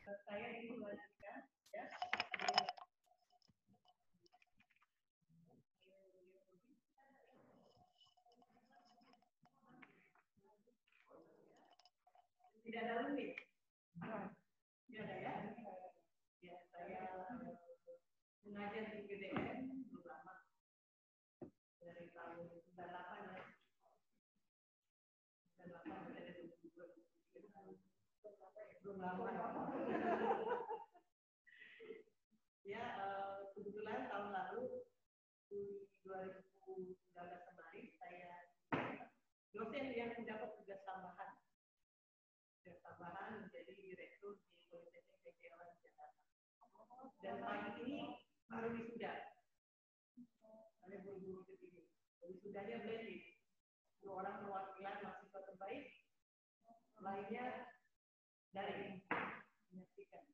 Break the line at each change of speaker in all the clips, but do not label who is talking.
Saya ingin melanjutkan ya. Tidak ada limit. Tidak ada ya. Ya, saya mengajar di PDN belum lama. Dari tahun 98 ya. 98 dari 2002. Belum lama. Ya, kebetulan tahun lalu di 2019 kemarin saya dosen yang mendapat tugas tambahan menjadi direktur di Politeknik PGRI Jakarta. Dan pagi ini baru wisuda. Saya buru-buru ke sini. Wisudanya blended. 2 orang perwakilan mahasiswa terbaik, lainnya dari menyaksikan.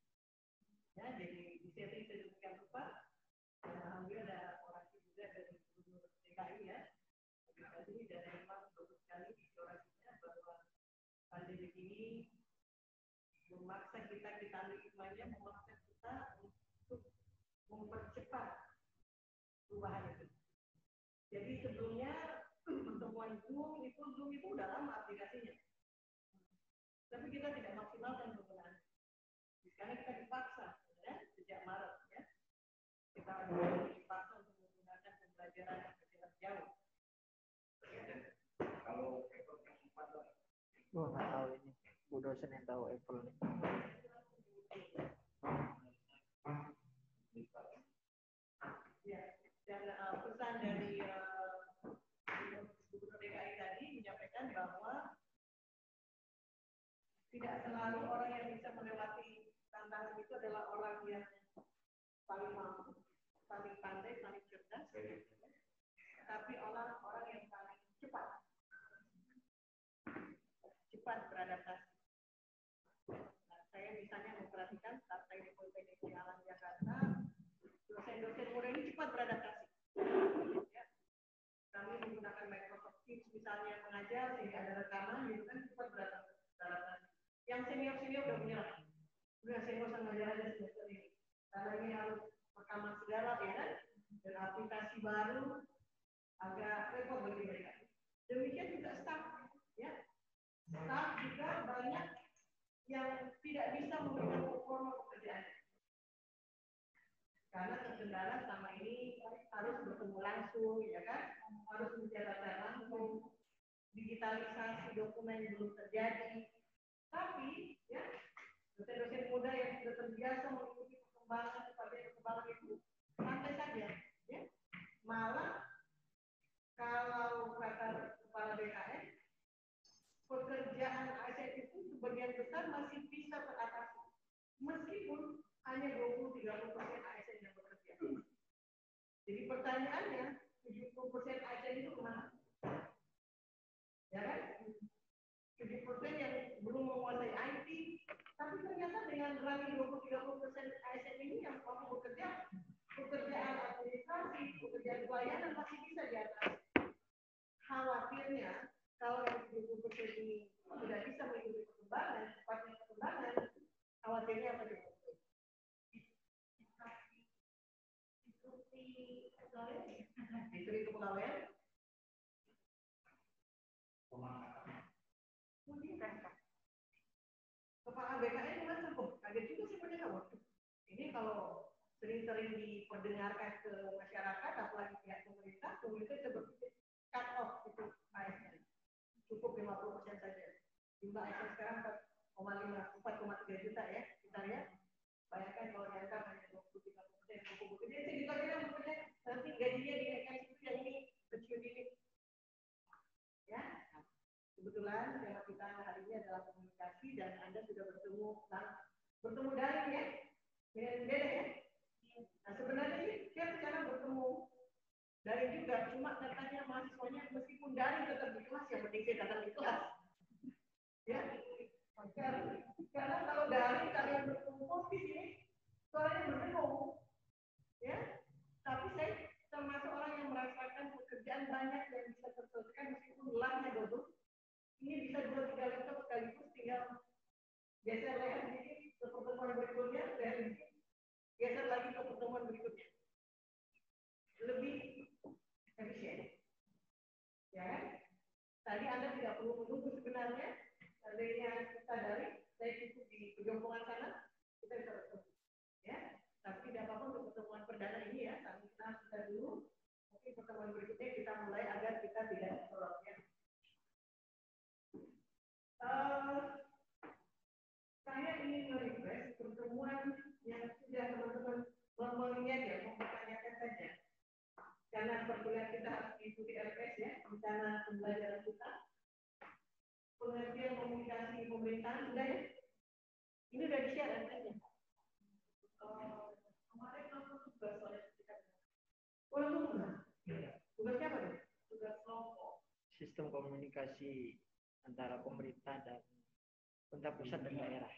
Ya, jadi di setting sedemikian rupa. Dan alhamdulillah ada orang juga dari Gubernur DKI ya. Jadi dan memang bagus sekali deklarasinya bahwa pandemi ini memaksa kita hikmahnya memaksa kita untuk mempercepat perubahan itu. Jadi sebelumnya pertemuan Zoom itu udah lama aplikasinya, tapi kita tidak maksimalkan penggunaan. Sekarang kita dipaksa ya, sejak Maret ya, kita dipaksa untuk menggunakan pembelajaran jarak jauh. Kalau Apple yang 4
nggak tahu ini, Bu dosen yang tahu Apple nih.
Ya, dan pesan dari Gubernur DKI tadi menyampaikan bahwa tidak selalu orang yang bisa melewati tantangan itu adalah orang yang paling mampu, paling pandai, paling cerdas, tapi orang-orang yang paling cepat beradaptasi. Nah, saya misalnya memperhatikan saat saya di Politeknik Alam Jakarta, dosen-dosen muda ini cepat beradaptasi. Ya. Kami menggunakan Microsoft Teams misalnya mengajar, sehingga ada rekaman, gitu kan cepat beradaptasi. Yang senior-senior udah menyerah. Udah saya nggak usah ngajar aja semester ini. Karena ini harus rekaman segala ya kan? Dan aplikasi baru agak repot bagi mereka. Demikian juga staff, ya. Staff juga banyak yang tidak bisa memberikan performa pekerjaan. Karena terkendala sama ini harus bertemu langsung, ya kan? Harus menjabat langsung, digitalisasi dokumen belum terjadi. Tapi, ya, dosen-dosen muda yang sudah terbiasa mengikuti perkembangan itu santai saja, ya. Malah kalau kata kepala BKN, pekerjaan ASN itu sebagian besar masih bisa teratasi, meskipun hanya 20-30% ASN yang bekerja. Jadi pertanyaannya, 70% ASN itu kemana? Ya kan? 70% yang belum menguasai IT, tapi ternyata dengan lagi 20-30% ASN ini yang mampu bekerja, pekerjaan administrasi, pekerjaan pelayanan masih bisa diatasi. Khawatirnya kalau yang 70% ini tidak bisa mengikuti perkembangan, cepatnya perkembangan, khawatirnya apa sih? Istri kepegawaian? Kepala BKN kan cukup kaget juga sih pada kamu. Ini kalau sering-sering diperdengarkan ke masyarakat, apalagi pihak pemerintah seperti cut off itu ASN. Cukup 50% saja. Jumlah ASN sekarang 4,3 juta ya. Kita lihat, bayangkan kalau diangkat hanya 20-30%. Jadi sejuta maksudnya nanti gajinya dinaikkan itu yang ini kecil ini. Ya, kebetulan tema kita hari ini adalah komunikasi dan Anda sudah bertemu daring ya, dengan beda ya. Nah sebenarnya sih saya sekarang bertemu daring juga, cuma katanya mahasiswanya meskipun daring tetap di kelas, yang penting saya datang di kelas. Ya, karena kalau daring kalian berkumpul di sini, suaranya berdengung. Ya, tapi saya termasuk orang yang merasakan pekerjaan banyak yang bisa terselesaikan meskipun lelarnya double. Ini bisa 2-3 laptop sekaligus, tinggal geser leher sedikit ke pertemuan berikutnya, geser lagi ke pertemuan berikutnya. Lebih efisien. Ya kan? Tadi Anda tidak perlu menunggu sebenarnya. Seandainya kita dari, saya cukup di pejompongan sana, kita bisa bertemu. Ya, tapi tidak apa-apa untuk pertemuan perdana ini ya. Kami kita dulu. Mungkin pertemuan berikutnya kita mulai agar kita tidak terlalu ya. Saya ingin merefresh pertemuan yang sudah teman-teman melihat ya, mempertanyakan saja. Karena perkuliahan kita harus diikuti RPS ya, rencana pembelajaran kita. Pengertian komunikasi pemerintahan sudah ya? Ini sudah di-share RPS-nya. Kemarin langsung tugas oleh kita. Tugas siapa nih? Tugas kelompok.
Sistem komunikasi antara pemerintah dan pemerintah pusat dan daerah.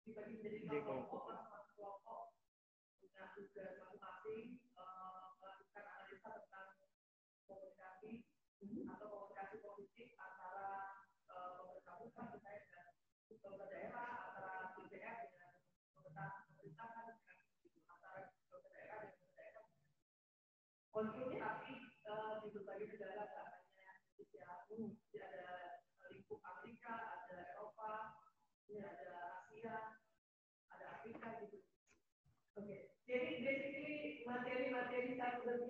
Dibagi menjadi kelompok, punya tugas masing-masing, melakukan analisa tentang komunikasi atau komunikasi politik antara pemerintah pusat terkait dengan pemerintah daerah, antara DPR dengan pemerintahan, antara pemerintah daerah dan pemerintah daerah. Konfliknya tapi di berbagai negara, tak hanya Indonesia, ada lingkup Amerika, ada Eropa, ada Asia, ada Afrika gitu. Oke, jadi basically materi-materi saya sudah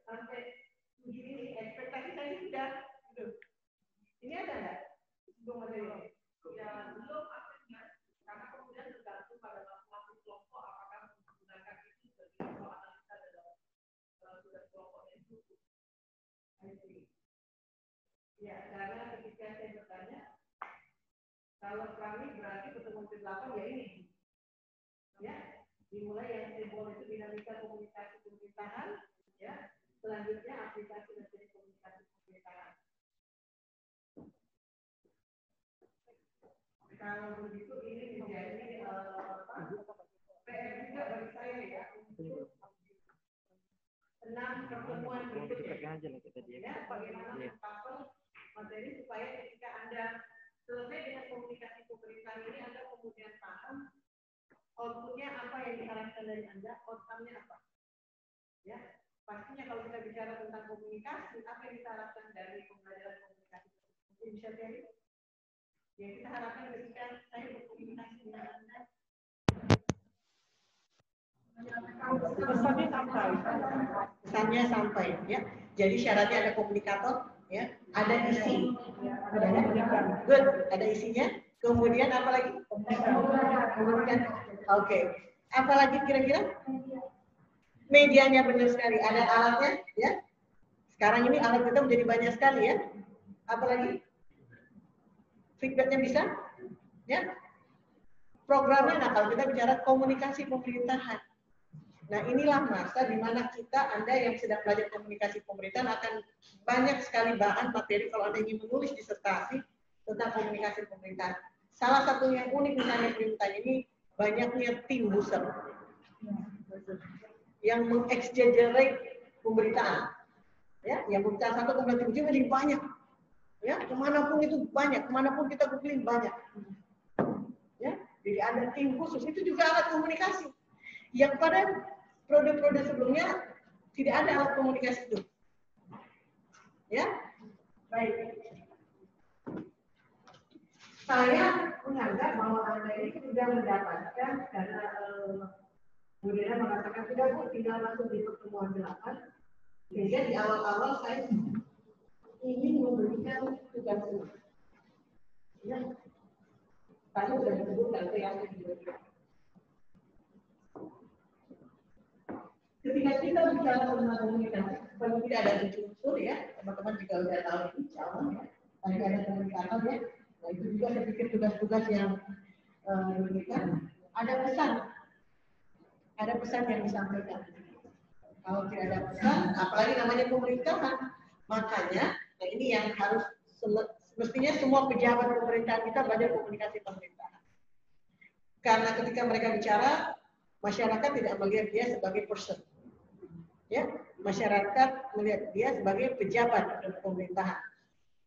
sampai begini, ekspektasi saya sudah gitu. Ini ada nggak? Sebelum materi ini? Ya belum akhirnya, karena kemudian tergantung pada masing-masing kelompok apakah menggunakan itu sebagai analisa dalam tugas kelompoknya itu. Ya, karena ketika saya bertanya, kalau kami berarti pertemuan ke-8 ya ini. Ya, dimulai yang simbol itu dinamika komunikasi pemerintahan, ya. Selanjutnya aplikasi materi komunikasi pemerintahan. Kalau begitu ini menjadi PR juga bagi saya ya. 6 pertemuan berikutnya. Ya, bagaimana mengcover materi supaya ketika Anda selesai dengan komunikasi pemerintahan ini, Anda kemudian paham outputnya apa yang diharapkan dari Anda, outcome-nya apa. Ya, pastinya kalau kita bicara tentang komunikasi, apa yang kita harapkan dari pembelajaran komunikasi? Mungkin bisa share? Yang kita harapkan ketika saya berkomunikasi dengan Anda, pesannya sampai, ya. Jadi syaratnya ada komunikator, ya, ada isi, good, ada isinya. Kemudian apa lagi? Kemudian, oke. Apa lagi kira-kira? Medianya benar sekali, ada alatnya, ya. Sekarang ini alat kita menjadi banyak sekali, ya. Apa lagi? Feedbacknya bisa, ya. Programnya, nah kalau kita bicara komunikasi pemerintahan. Nah inilah masa di mana kita, Anda yang sedang belajar komunikasi pemerintahan akan banyak sekali bahan materi kalau Anda ingin menulis disertasi tentang komunikasi pemerintahan. Salah satu yang unik misalnya pemerintahan ini banyaknya tim user yang mengexaggerate pemberitaan. Ya, yang pemberitaan satu kemudian tim lebih banyak. Ya, kemanapun itu banyak, kemanapun kita googling banyak. Ya, jadi ada tim khusus itu juga alat komunikasi. Yang pada produk-produk sebelumnya tidak ada alat komunikasi itu. Ya, baik. Saya menganggap bahwa Anda ini sudah mendapatkan karena Bu Dena mengatakan sudah Bu, tinggal masuk di pertemuan 8. Sehingga di awal-awal saya ingin memberikan tugas ini. Ya, tadi sudah disebutkan yang kedua. Ketika kita bicara tentang komunikasi, paling tidak ada 7 unsur ya, teman-teman juga sudah tahu ini calon ya. Tadi ada komunikator ya, nah itu juga saya pikir tugas-tugas yang diberikan. Ada pesan yang disampaikan. Kalau tidak ada pesan, apalagi namanya pemerintahan, makanya, nah ini yang harus mestinya semua pejabat pemerintahan kita belajar komunikasi pemerintahan. Karena ketika mereka bicara, masyarakat tidak melihat dia sebagai person. Ya, masyarakat melihat dia sebagai pejabat pemerintahan.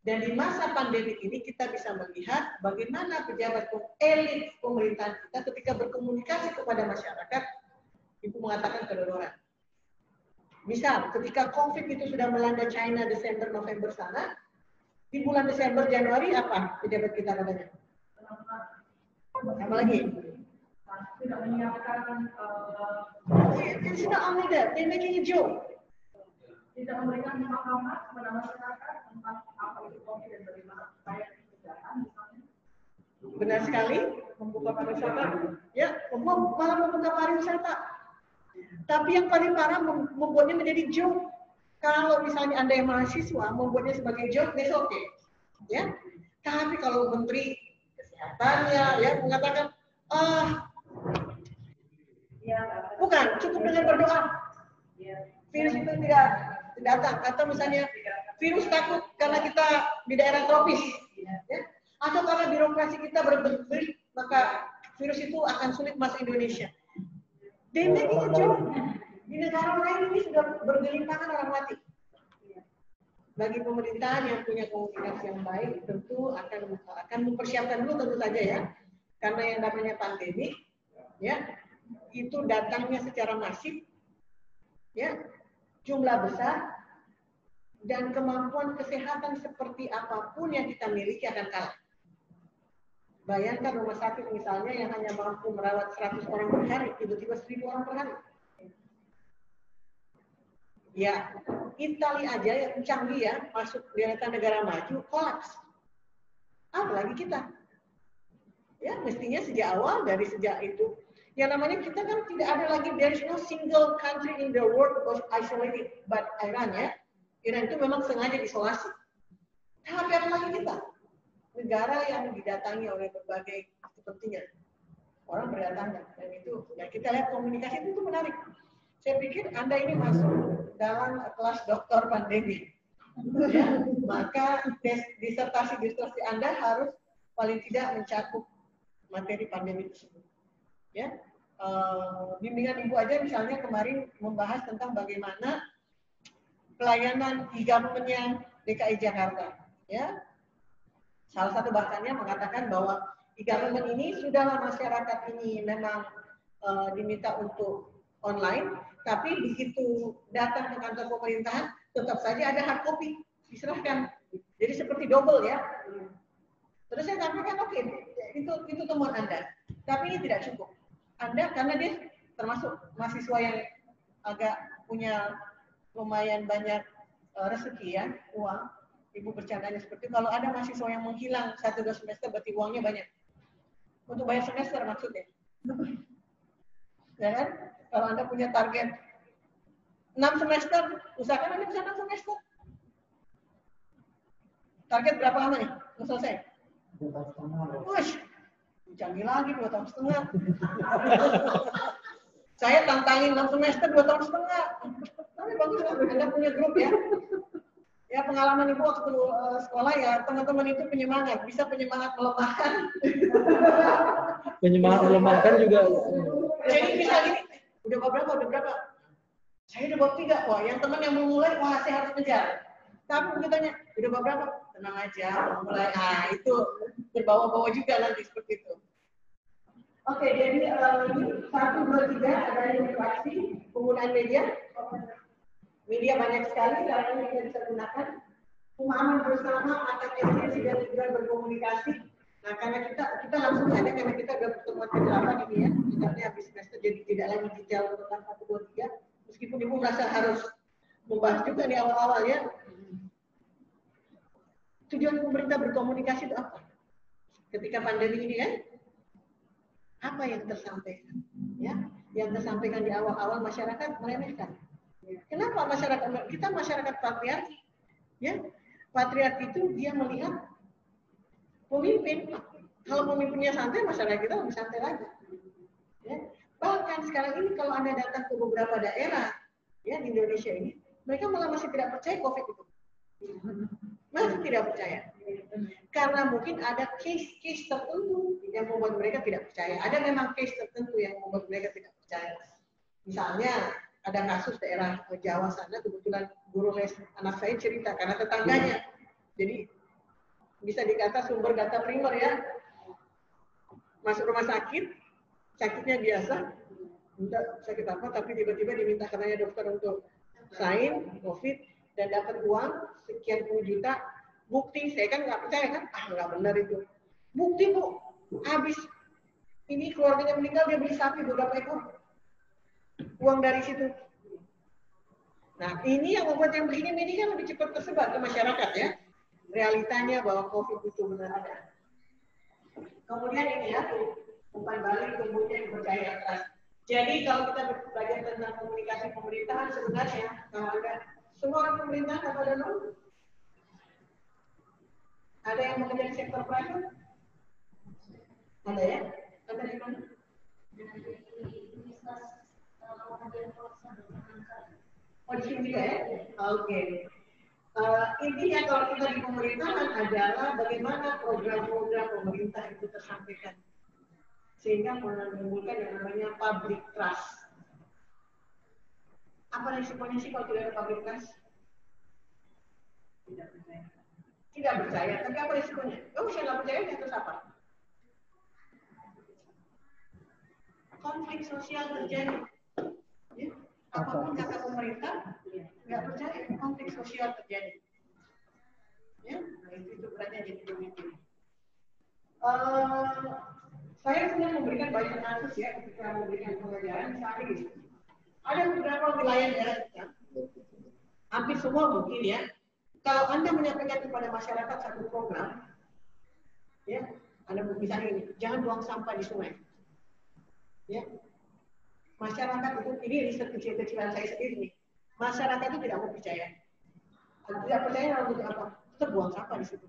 Dan di masa pandemi ini kita bisa melihat bagaimana pejabat elit pemerintahan kita ketika berkomunikasi kepada masyarakat, Ibu mengatakan kedodoran. Misal, ketika COVID itu sudah melanda China Desember, November sana, di bulan Desember, Januari apa pejabat kita katanya? Apa lagi?
Tidak menyiapkan.
It's not only that, they're making a joke.
Tidak memberikan pemahaman kepada masyarakat tentang apa itu COVID dan bagaimana supaya pencegahan misalnya.
Benar sekali, membuka pariwisata. Ya, malah membuka pariwisata. Tapi yang paling parah membuatnya menjadi joke. Kalau misalnya Anda yang mahasiswa membuatnya sebagai joke, that's okay. Ya. Tapi kalau menteri kesehatannya ya mengatakan, bukan cukup dengan berdoa. Virus itu tidak datang, atau misalnya virus takut karena kita di daerah tropis, ya? Atau karena birokrasi kita berbelit, maka virus itu akan sulit masuk Indonesia. They making a joke. Di negara lain ini sudah bergelimpangan orang mati. Bagi pemerintahan yang punya komunikasi yang baik, tentu akan mempersiapkan dulu tentu saja ya, karena yang namanya pandemi, ya itu datangnya secara masif, ya. Jumlah besar dan kemampuan kesehatan seperti apapun yang kita miliki akan kalah. Bayangkan rumah sakit misalnya yang hanya mampu merawat 100 orang per hari, tiba-tiba 1.000 orang per hari. Ya, Italia aja yang canggih ya, masuk di negara maju, kolaps. Apalagi kita. Ya, mestinya sejak awal, dari sejak itu, yang namanya kita kan tidak ada lagi, there is no single country in the world was isolated, but Iran ya. Iran itu memang sengaja isolasi. Tapi apa lagi kita? Negara yang didatangi oleh berbagai kepentingan. Orang berdatangan. Dan itu, ya kita lihat komunikasi itu menarik. Saya pikir Anda ini masuk dalam kelas doktor pandemi. Ya, maka disertasi Anda harus paling tidak mencakup materi pandemi tersebut. Ya, bimbingan ibu aja misalnya kemarin membahas tentang bagaimana pelayanan e-government-nya DKI Jakarta. Ya, salah satu bahkannya mengatakan bahwa e-government ini sudahlah masyarakat ini memang diminta untuk online, tapi begitu datang ke kantor pemerintahan tetap saja ada hard copy diserahkan. Jadi seperti double ya. Terus saya sampaikan oke, itu temuan Anda, tapi ini tidak cukup. Anda karena dia termasuk mahasiswa yang agak punya lumayan banyak rezeki ya, uang. Ibu bercandanya seperti itu. Kalau ada mahasiswa yang menghilang 1-2 semester berarti uangnya banyak. Untuk bayar semester maksudnya. Ya kan? Kalau Anda punya target 6 semester, usahakan Anda bisa 6 semester. Target berapa lama nih? Mau selesai?
2 tahun setengah.
Wush, canggih lagi 2 tahun setengah. Saya tantangin 6 semester 2 tahun setengah. Tapi bagus lah, Anda punya grup ya. Ya pengalaman ibu waktu sekolah ya teman-teman itu penyemangat, bisa penyemangat melemahkan.
Penyemangat melemahkan juga.
Jadi bisa gini, udah berapa? Saya udah bab 3, wah yang teman yang mau mulai, wah saya harus kejar. Tapi begitu tanya, udah bab berapa? Tenang aja, mau mulai. Ah itu berbawa-bawa juga nanti seperti itu. Oke, jadi 1, 2, 3 ada interaksi penggunaan media. Media banyak sekali caranya kita bisa gunakan. Pemahaman bersama akan esensi dan tujuan berkomunikasi. Nah, karena kita langsung saja karena kita sudah pertemuan ke-8 ini ya. Misalnya habis semester jadi tidak lagi detail tentang 1, 2, 3. Meskipun ibu merasa harus membahas juga di awal-awal ya. Tujuan pemerintah berkomunikasi itu apa? Ketika pandemi ini kan, apa yang tersampaikan? Ya, yang tersampaikan di awal-awal masyarakat meremehkan. Kenapa kita masyarakat patriarki? Ya, patriarki itu dia melihat pemimpin. Kalau pemimpinnya santai, masyarakat kita lebih santai lagi. Ya. Bahkan sekarang ini kalau Anda datang ke beberapa daerah ya di Indonesia ini, mereka malah masih tidak percaya COVID itu. Masih tidak percaya. Karena mungkin ada case tertentu yang membuat mereka tidak percaya. Ada memang case tertentu yang membuat mereka tidak percaya. Misalnya ada kasus daerah Jawa sana, kebetulan guru les anak saya cerita karena tetangganya. Jadi bisa dikata sumber data primer ya. Masuk rumah sakit, sakitnya biasa, enggak sakit apa, tapi tiba-tiba diminta katanya dokter untuk sign COVID dan dapat uang sekian puluh juta. Bukti, saya kan nggak percaya kan, nggak benar itu. Bukti Bu, habis ini keluarganya meninggal dia beli sapi beberapa ekor, uang dari situ. Nah ini yang membuat yang begini ini kan lebih cepat tersebar ke masyarakat ya. Realitanya bahwa COVID itu benar ada. Kemudian ini ya, umpan balik kemudian percaya atas. Jadi kalau kita belajar tentang komunikasi pemerintahan sebenarnya kalau ada semua orang pemerintahan apa ada dulu? Ada yang bekerja di sektor private? Ada ya? Ada di mana? Oh di sini juga ya? Oke. Intinya kalau kita di pemerintahan adalah bagaimana program-program pemerintah itu tersampaikan sehingga menimbulkan yang namanya public trust. Apa risikonya sih kalau tidak ada public trust? Tidak percaya. Tidak percaya, tapi apa risikonya? Oh, saya nggak percaya, terus apa? Konflik sosial terjadi. Ya. Apapun kata pemerintah, nggak percaya, konflik sosial terjadi. Ya, nah itu berarti jadi begitu. Saya sedang memberikan banyak kasus ya ketika memberikan pengajaran misalnya gitu. Ada beberapa wilayah daerah kita, hampir semua mungkin ya. Kalau Anda menyampaikan kepada masyarakat satu program, ya, Anda misalnya ini, jangan buang sampah di sungai. Ya, masyarakat itu ini riset kecil-kecilan saya sendiri nih. Masyarakat itu tidak mau percaya. Tidak percaya lalu apa? Terbuang sampah di situ.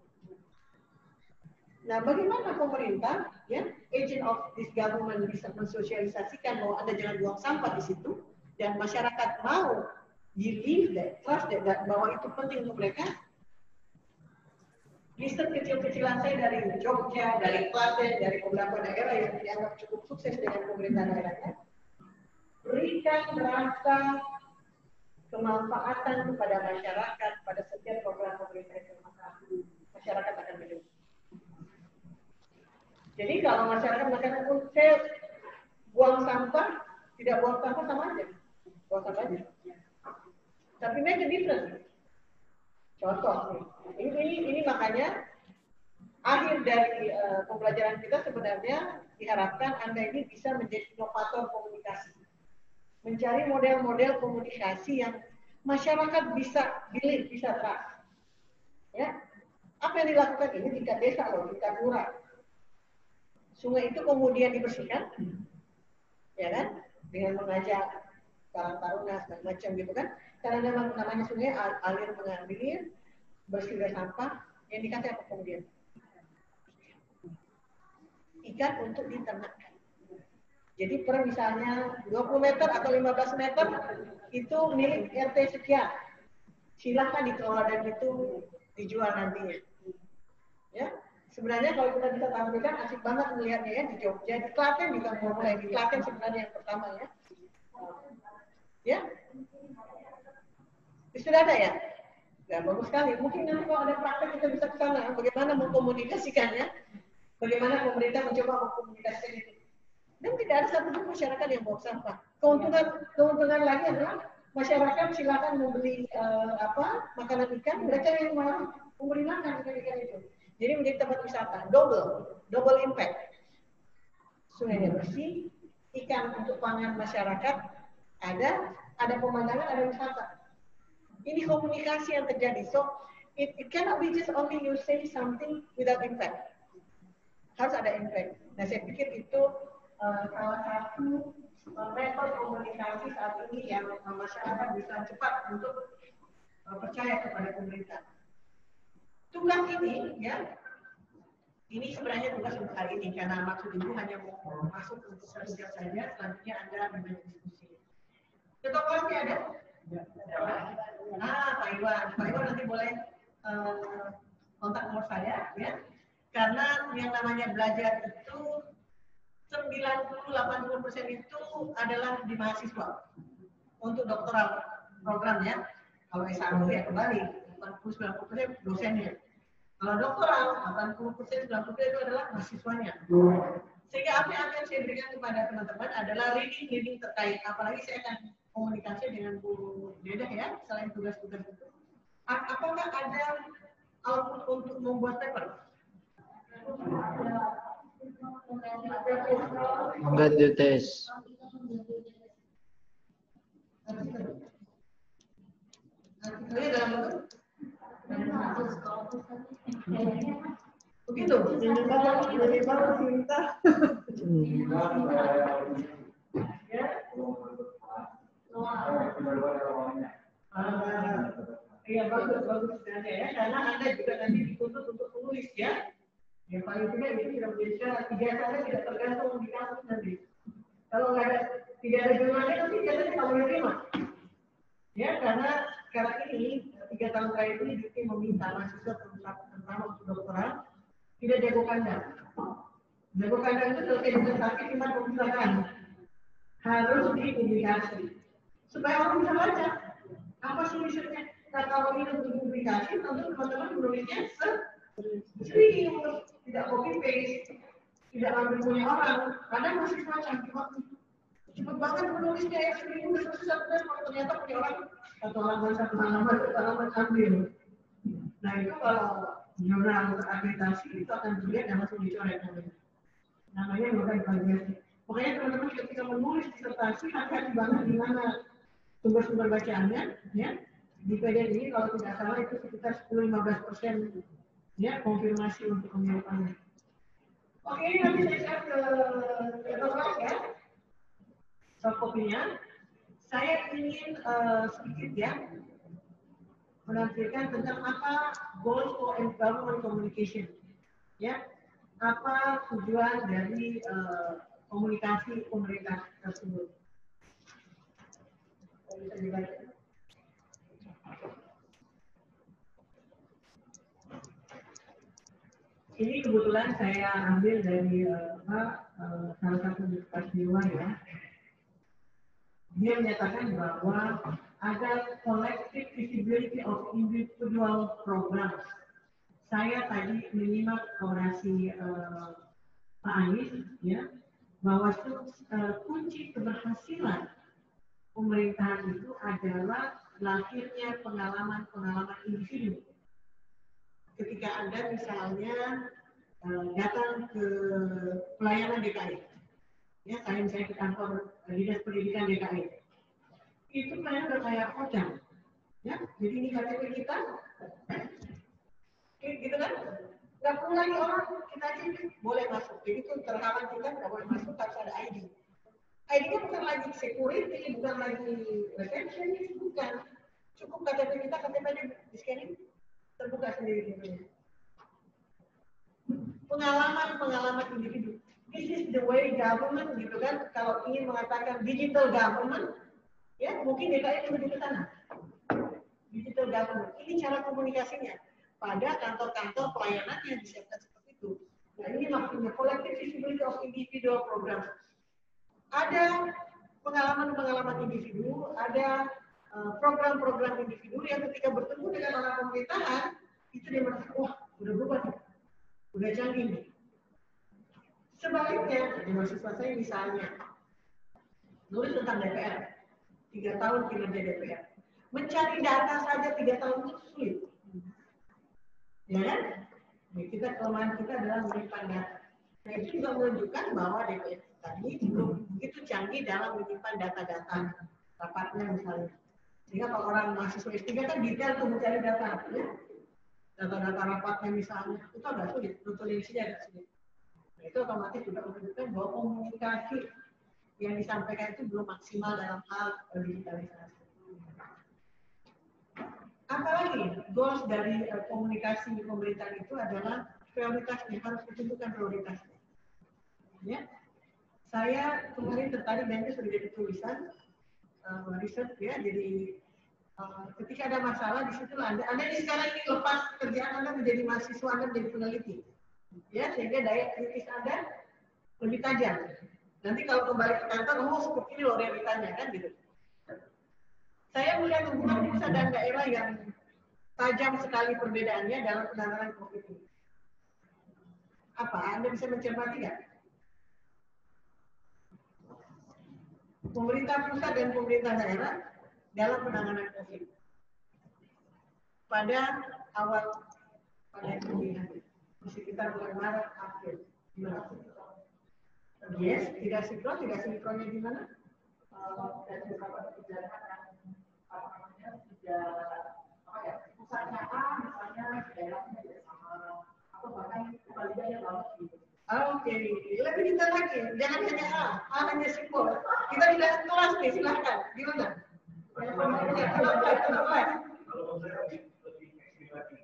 Nah, bagaimana pemerintah, ya, agent of this government bisa mensosialisasikan bahwa Anda jangan buang sampah di situ dan masyarakat mau believe that, trust that, bahwa itu penting untuk mereka. Riset kecil-kecilan saya dari Jogja, dari Klaten, dari beberapa daerah yang dianggap cukup sukses dengan pemerintah daerahnya, berikan rasa kemanfaatan kepada masyarakat pada setiap program pemerintah itu, maka masyarakat akan mendukung. Jadi kalau masyarakat mengatakan, saya buang sampah, tidak buang sampah sama aja, buang sampah aja. Tapi make a difference. Contoh, ini makanya akhir dari pembelajaran kita sebenarnya diharapkan Anda ini bisa menjadi inovator komunikasi, mencari model-model komunikasi yang masyarakat bisa believe, bisa trust. Ya, apa yang dilakukan ini tingkat desa loh, tingkat lurah. Sungai itu kemudian dibersihkan, ya kan, dengan mengajak Karang Taruna segala macam gitu kan. Karena memang namanya sungai alir mengalir, bersih dari sampah, yang dikasih apa kemudian? Ikan untuk diternakkan. Jadi per misalnya 20 meter atau 15 meter itu milik RT sekian. Silahkan dikelola dan itu dijual nantinya. Ya, sebenarnya kalau kita bisa tampilkan asik banget melihatnya ya di Jogja, di Klaten juga mau mulai di Klaten sebenarnya yang pertama ya. Ya, sudah ada ya? Ya, bagus sekali. Mungkin nanti kalau ada praktek kita bisa ke sana. Bagaimana mengkomunikasikannya? Bagaimana pemerintah mencoba mengkomunikasikan itu? Dan tidak ada satupun masyarakat yang buang sampah. Keuntungan lagi adalah masyarakat silakan membeli makanan ikan, mereka yang mau membeli makan ikan itu. Jadi menjadi tempat wisata, double impact. Sungainya bersih, ikan untuk pangan masyarakat ada pemandangan, ada wisata. Ini komunikasi yang terjadi. So it cannot be just only you say something without impact. Harus ada impact. Nah, saya pikir itu salah satu metode komunikasi saat ini yang masyarakat bisa cepat untuk percaya kepada pemerintah. Tugas ini, ya, ini sebenarnya tugas untuk hari ini karena maksud ibu hanya mau masuk untuk kerja saja. Selanjutnya Anda banyak diskusi. Ketua kelasnya ada? Pak Iwan nanti boleh kontak nomor saya, ya. Karena yang namanya belajar itu 90-80% itu adalah di mahasiswa untuk doktoral program ya. Kalau S1 ya kembali 80-90% dosennya. Kalau doktoral, 80%, 90% itu adalah mahasiswanya. Sehingga apa yang akan saya berikan kepada teman-teman adalah reading terkait. Apalagi saya akan komunikasi dengan Bu Dedah ya, selain tugas-tugas itu. Apakah ada output untuk membuat paper?
Enggak di tes.
Artikelnya dalam bentuk begitu. Minimal minta. Ya. Iya bagus saja ya, karena Anda juga nanti dituntut untuk menulis ya. Yang paling tidak ini tidak menjadi syarat. Ijazahnya tidak tergantung di kampus nanti. Kalau tidak ada jurnalnya nanti ijazahnya nggak boleh terima. Ya, karena sekarang ini 3 tahun terakhir ini Dikti meminta mahasiswa terutama untuk doktoral tidak jago kandang. Jago kandang itu selesai disertasi cuma perpustakaan. Harus dipublikasi supaya orang bisa baca. Apa sih risetnya? Nah, kalau ini untuk publikasi, tentu teman-teman menulisnya serius, tidak copy paste, tidak ambil punya orang. Kadang mahasiswa canggih waktu cepet banget menulisnya ya seminggu susah kalau ternyata punya orang satu halaman ambil. Nah itu kalau jurnal terakreditasi itu akan dilihat dan langsung dicoret namanya bukan plagiasi. Makanya teman-teman ketika menulis disertasi hati-hati banget di mana sumber-sumber bacaannya ya. Di PDN ini kalau tidak salah itu sekitar 10-15% ya konfirmasi untuk penyiapannya. Oke, nanti saya share ke dokter ya. Soft copy-nya. Saya ingin sedikit ya menampilkan tentang apa goals for government communication. Ya, apa tujuan dari komunikasi pemerintah tersebut. Bisa dibaca. Ini kebetulan saya ambil dari salah satu universitas di luar ya. Dia menyatakan bahwa ada collective visibility of individual programs. Saya tadi menyimak orasi Pak Anies ya, bahwa kunci keberhasilan pemerintahan itu adalah lahirnya pengalaman-pengalaman individu. Ketika Anda misalnya datang ke pelayanan DKI, ya saya misalnya ke kantor Dinas Pendidikan DKI, itu saya udah kayak Ocang, ya. Jadi ini KTP kita, gitu kan? Nggak perlu lagi orang kita aja boleh masuk. Jadi itu terhalang kita nggak boleh masuk harus ada ID. ID-nya bukan lagi security, bukan lagi receptionist, bukan. Cukup KTP kita, KTP-nya di scanning, terbuka sendiri. Pengalaman individu. This is the way government, gitu kan? Kalau ingin mengatakan digital government, ya mungkin DKI menuju ke sana. Digital government. Ini cara komunikasinya pada kantor-kantor pelayanan yang disiapkan seperti itu. Nah ini maksudnya collective visibility of individual programs. Ada pengalaman individu, ada program-program individu yang ketika bertemu dengan orang pemerintahan itu dia merasa wah udah berubah nih, udah canggih nih. Sebaliknya, di mahasiswa saya misalnya nulis tentang DPR, 3 tahun kinerja DPR, mencari data saja 3 tahun itu sulit, ya kan? Nah, kelemahan kita adalah menyimpan data. Nah itu juga menunjukkan bahwa DPR tadi belum begitu canggih dalam menyimpan data-data rapatnya misalnya. Sehingga kalau orang mahasiswa S3 kan detail tuh mencari data, ya. Data-data rapatnya misalnya, itu agak sulit, nutulensinya agak sulit. Nah, itu otomatis juga menunjukkan bahwa komunikasi yang disampaikan itu belum maksimal dalam hal digitalisasi. Apalagi goals dari komunikasi pemerintahan itu adalah prioritasnya, harus ditentukan prioritasnya. Ya, saya kemarin tertarik dan itu sudah jadi tulisan riset ya, jadi ketika ada masalah di situ Anda ini sekarang ini lepas kerjaan Anda menjadi mahasiswa, Anda menjadi peneliti, ya sehingga daya kritis Anda lebih tajam. Nanti kalau kembali ke kantor, seperti ini loh realitanya kan gitu. Saya melihat hubungan pusat dan daerah yang tajam sekali perbedaannya dalam penanganan COVID ini. Apa? Anda bisa mencermati nggak? Pemerintah pusat dan pemerintah daerah dalam penanganan COVID pada awal pandemi di sekitar bulan Maret, April. Gimana? Yes, tidak sinkronnya di mana? Dan beberapa kebijakan yang pusatnya A, misalnya daerahnya tidak sama, atau bahkan kebaliknya banget gitu. Oke, lebih detail lagi. Jangan hanya A hanya simbol. Kita tidak kelas nih, silahkan. Gimana?
Kalau saya lebih ekstrim lagi,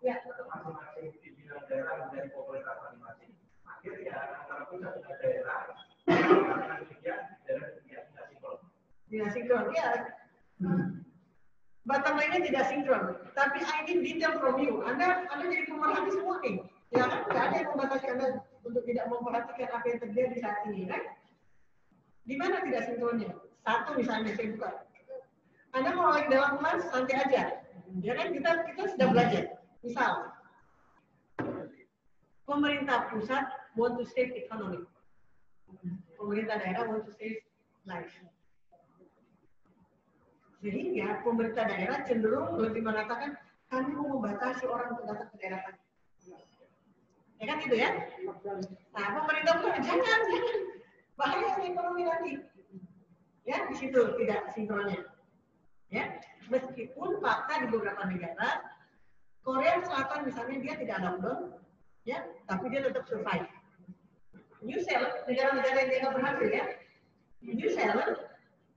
ya.
Masing-masing pimpinan daerah menjadi pemerintah masing-masing. Akhirnya antara pusat dan daerah,
tidak sinkron. Ya. Bottom line-nya tidak sinkron. Tapi I need detail from you. Anda jadi pemerhati semua nih. Ya kan? Tidak ada yang membatasi Anda untuk tidak memperhatikan apa yang terjadi saat ini, kan? Di mana tidak sinkronnya? Satu misalnya saya buka. Anda mau like dalam kelas santai aja. Ya kan kita sudah belajar. Misal pemerintah pusat want to save economy. Pemerintah daerah want to save life. Sehingga pemerintah daerah cenderung lebih mengatakan kami mau membatasi orang untuk datang ke daerah kami. Ya kan gitu ya? Nah, pemerintah pusat jangan. Bahaya ekonomi nanti. Ya, di situ tidak sinkronnya. Ya, meskipun fakta di beberapa negara, Korea Selatan misalnya dia tidak lockdown, ya, tapi dia tetap survive. New Zealand, negara-negara yang dianggap berhasil ya, New Zealand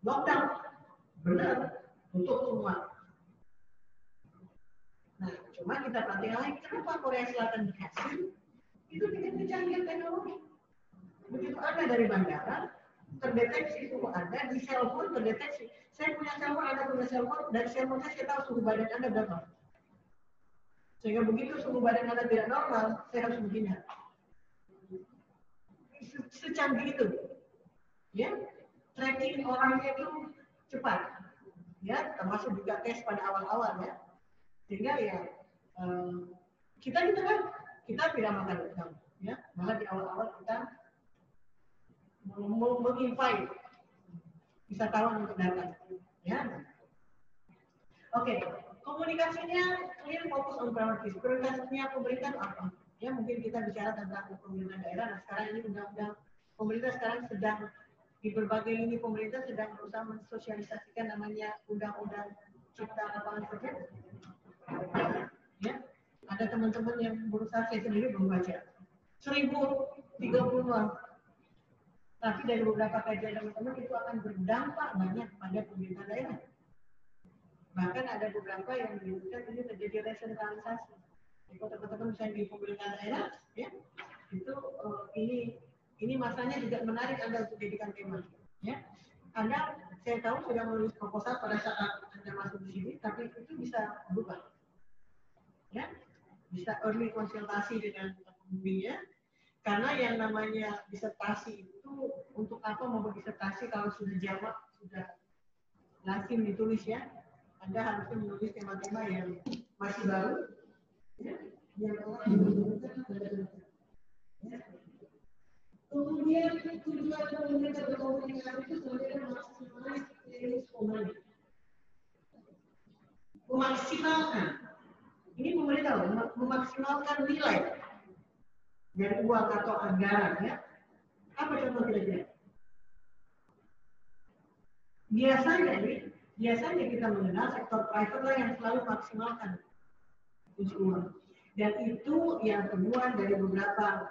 lockdown, benar, untuk semua. Nah, cuma kita perhatikan lagi, kenapa Korea Selatan berhasil? Itu dengan kecanggihan teknologi. Begitu Anda dari bandara, terdeteksi suhu Anda, di cellphone terdeteksi. Saya punya cellphone, Anda punya cellphone, dan cellphone saya tahu suhu badan Anda berapa. Sehingga begitu suhu badan Anda tidak normal, saya harus begini. Secanggih itu, ya, tracking orangnya itu cepat, ya, termasuk juga tes pada awal-awal ya, sehingga ya kita tidak makan udang, ya, malah di awal-awal kita menginvite wisatawan untuk datang, ya. Oke, komunikasinya clear, fokus on priorities. Prioritasnya pemerintah apa? Ya, mungkin kita bicara tentang pemerintah daerah. Nah, sekarang ini undang-undang pemerintah sekarang sedang di berbagai lini pemerintah sedang berusaha mensosialisasikan namanya undang-undang cipta lapangan kerja. Ya, ada teman-teman yang berusaha, saya sendiri belum baca. 1030-an. Tapi dari beberapa kajian teman-teman itu akan berdampak banyak pada pemerintah daerah. Bahkan ada beberapa yang menyebutkan ini terjadi resentralisasi. Kalau teman-teman misalnya di pemerintah daerah, ya, itu ini masanya juga menarik Anda untuk jadikan tema. Ya, Anda saya tahu sudah menulis proposal pada saat Anda masuk di sini, tapi itu bisa berubah. Ya, bisa early konsultasi dengan pembimbingnya. Karena yang namanya disertasi itu untuk apa mau berdisertasi kalau sudah jawab, sudah lazim ditulis ya. Anda harusnya menulis tema-tema yang masih baru, ya, yang kemudian tujuan pemerintah berkomunikasi itu sebenarnya memaksimalkan. Ini pemerintah memaksimalkan nilai dari uang atau anggaran, ya. Apa contoh kira-kira? Biasanya kita mengenal sektor private lah yang selalu maksimalkan uang. Dan itu yang temuan dari beberapa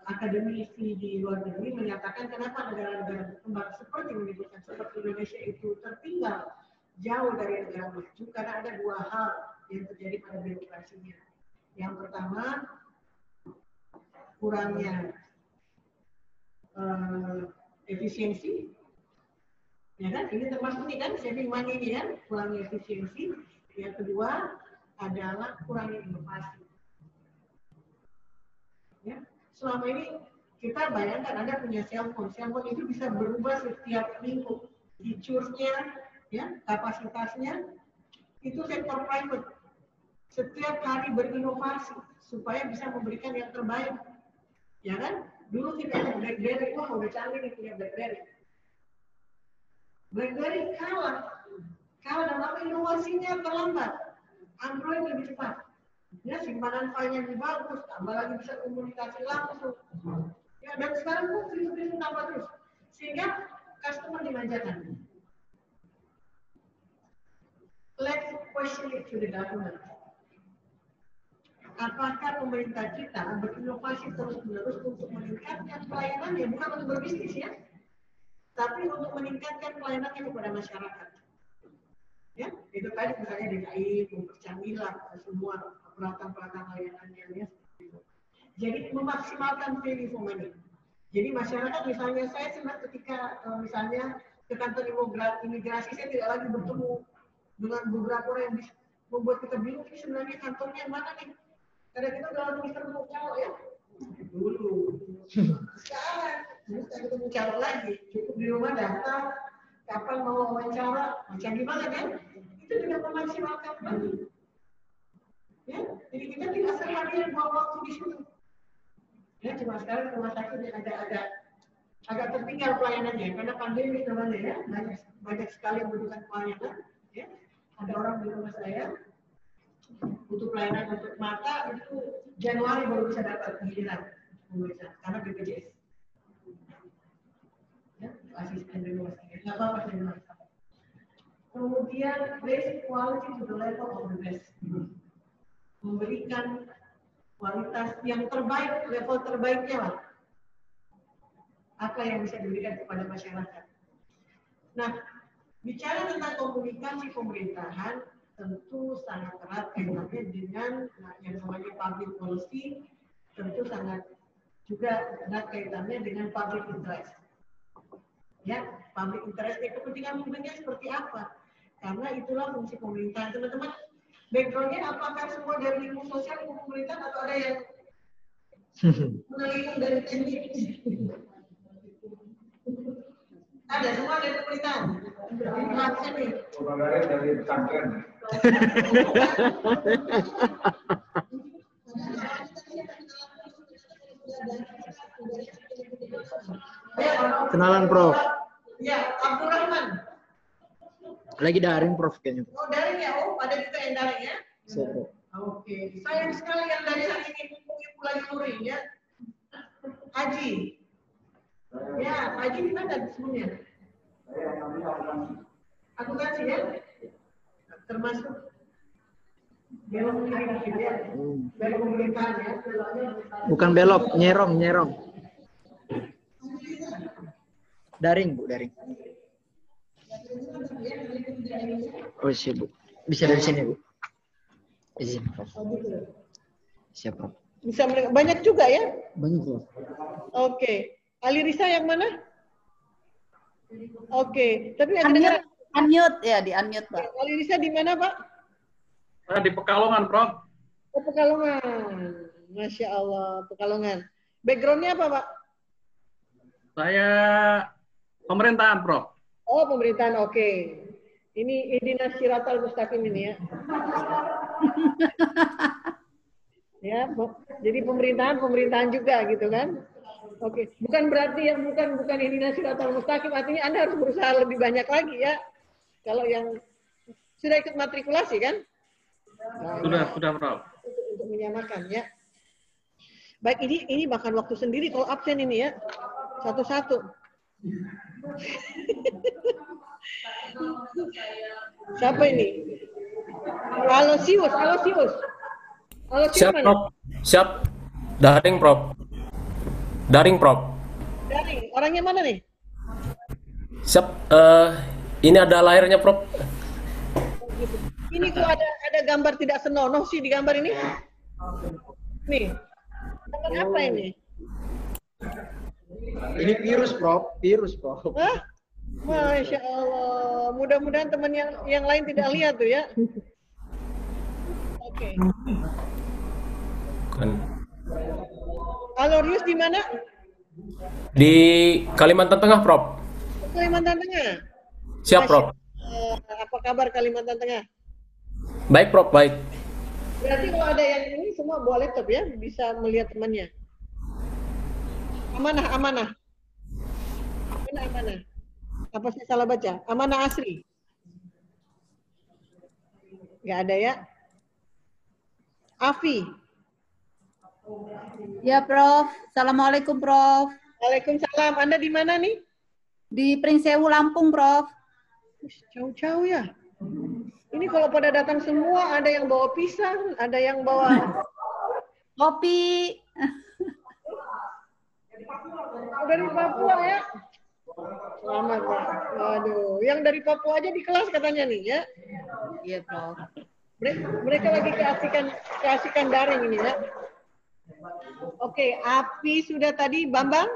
akademisi di luar negeri menyatakan kenapa negara-negara berkembang seperti menyebutkan seperti Indonesia itu tertinggal jauh dari negara maju karena ada dua hal yang terjadi pada birokrasinya. Yang pertama, kurangnya efisiensi, ya kan? Ini termasuk ini kan saving money ini kan, kurangnya efisiensi. Yang kedua adalah kurangnya inovasi. Ya, selama ini kita bayangkan Anda punya cellphone itu bisa berubah setiap minggu, feature-nya, ya, kapasitasnya, itu sektor private. Setiap hari berinovasi supaya bisa memberikan yang terbaik. Ya kan? Dulu kita ada BlackBerry, wah udah canggih nih punya BlackBerry. BlackBerry kalah dan apa inovasinya terlambat. Android lebih cepat. Ya, simpanan filenya lebih bagus, tambah lagi bisa komunikasi langsung. Ya, dan sekarang pun fitur-fitur tambah terus. Sehingga customer dimanjakan. Let's question it to the government. Apakah pemerintah kita berinovasi terus-menerus untuk meningkatkan pelayanannya, bukan untuk berbisnis ya, tapi untuk meningkatkan pelayanannya kepada masyarakat. Ya, itu tadi misalnya DKI mempercanggihlah semua peralatan-peralatan layanannya ya. Jadi memaksimalkan value for money. Jadi masyarakat misalnya saya senang ketika misalnya ke kantor imigrasi saya tidak lagi bertemu dengan beberapa orang yang membuat kita bingung ini sebenarnya kantornya yang mana nih? Karena kita udah lagi ketemu calon ya. Dulu. Sekarang kita ketemu calon lagi. Cukup di rumah daftar. Kapan mau wawancara? Macam gimana kan? Itu juga memaksimalkan lagi. Ya, jadi kita tidak seharian buang waktu di situ. Ya, cuma sekarang rumah sakit yang agak tertinggal pelayanannya karena pandemi namanya ya. Banyak sekali yang membutuhkan pelayanan. Ya. Ada orang di rumah saya butuh pelayanan untuk mata itu Januari baru bisa dapat giliran pemeriksa karena BPJS. Ya, asisten di rumah sakit. Nggak apa-apa di rumah sakit. Kemudian basic quality to the level of the best. Memberikan kualitas yang terbaik, level terbaiknya lah. Apa yang bisa diberikan kepada masyarakat. Nah, bicara tentang komunikasi pemerintahan, tentu sangat erat kaitannya dengan yang namanya public policy, tentu sangat juga erat kaitannya dengan public interest. Ya, public interest kepentingan publiknya seperti apa? Karena itulah fungsi pemerintahan. Teman-teman, backgroundnya apakah semua dari ilmu sosial, ilmu pemerintahan, atau ada yang meneliti dari teknik? Ada semua dari pemerintahan. Absen nih.
Dari pesantren.
Kenalan Prof.
Ya, Abdurrahman.
Lagi daring Prof kayaknya.
Oh daring ya, oh ada juga yang daring ya.
Siap.
Oke, sayang sekali yang dari hari ini ibu lagi luring ya. Haji. Ya, Haji di mana sebelumnya? Akuntansi ya. Termasuk belok ya. Belok pemerintahan ya.
Bukan belok, nyerong. Daring, Bu, daring. Oh, siap, Bu. Bisa dari sini, Bu. Izin, Prof. Siap, Prof.
Bisa banyak juga ya?
Banyak, Prof.
Oke. Ali Risa yang mana? Oke, tapi ada
unmute ya, di unmute, Pak.
Ali Risa di mana, Pak?
Di Pekalongan, Prof.
Oh, Pekalongan. Masya Allah, Pekalongan. Backgroundnya apa, Pak?
Saya pemerintahan, Prof.
Oh, pemerintahan, oke. Ini Ihdinas Siratal Mustaqim ini ya. Ya, jadi pemerintahan juga gitu kan. Oke, bukan berarti yang bukan Ihdinas Siratal Mustaqim, artinya Anda harus berusaha lebih banyak lagi ya. Kalau yang sudah ikut matrikulasi kan?
Sudah, Prof.
Untuk menyamakan ya. Baik, ini makan waktu sendiri kalau absen ini ya. Satu-satu. Siapa ini? Alosius.
Siap,
Mana?
Prof. Siap. Daring, Prof. Daring.
Orangnya mana nih?
Siap. Ini ada layarnya, Prof.
Ini kok ada gambar tidak senonoh sih di gambar ini? Nih. Gambar apa ini?
Ini virus, Prof.
Hah? Masya Allah. Mudah-mudahan teman yang lain tidak lihat tuh ya. Oke. Alorius di mana?
Di Kalimantan Tengah, Prof.
Kalimantan Tengah.
Siap, Prof.
Apa kabar Kalimantan Tengah?
Baik, Prof. Baik.
Berarti kalau ada yang ini semua bawa laptop ya, bisa melihat temannya. Amanah, amanah. Mana amanah? Apa saya salah baca? Amanah Asri. Nggak ada ya? Afi.
Ya, Prof. Assalamualaikum, Prof.
Waalaikumsalam. Anda di mana nih?
Di Pringsewu, Lampung, Prof.
Jauh-jauh ya. Ini kalau pada datang semua, ada yang bawa pisang, ada yang bawa
Kopi.
dari Papua ya. Selamat Pak. Waduh, yang dari Papua aja di kelas katanya nih ya.
Iya, Prof.
Mereka lagi keasikan daring ini ya. Oke, Api sudah tadi, Bambang?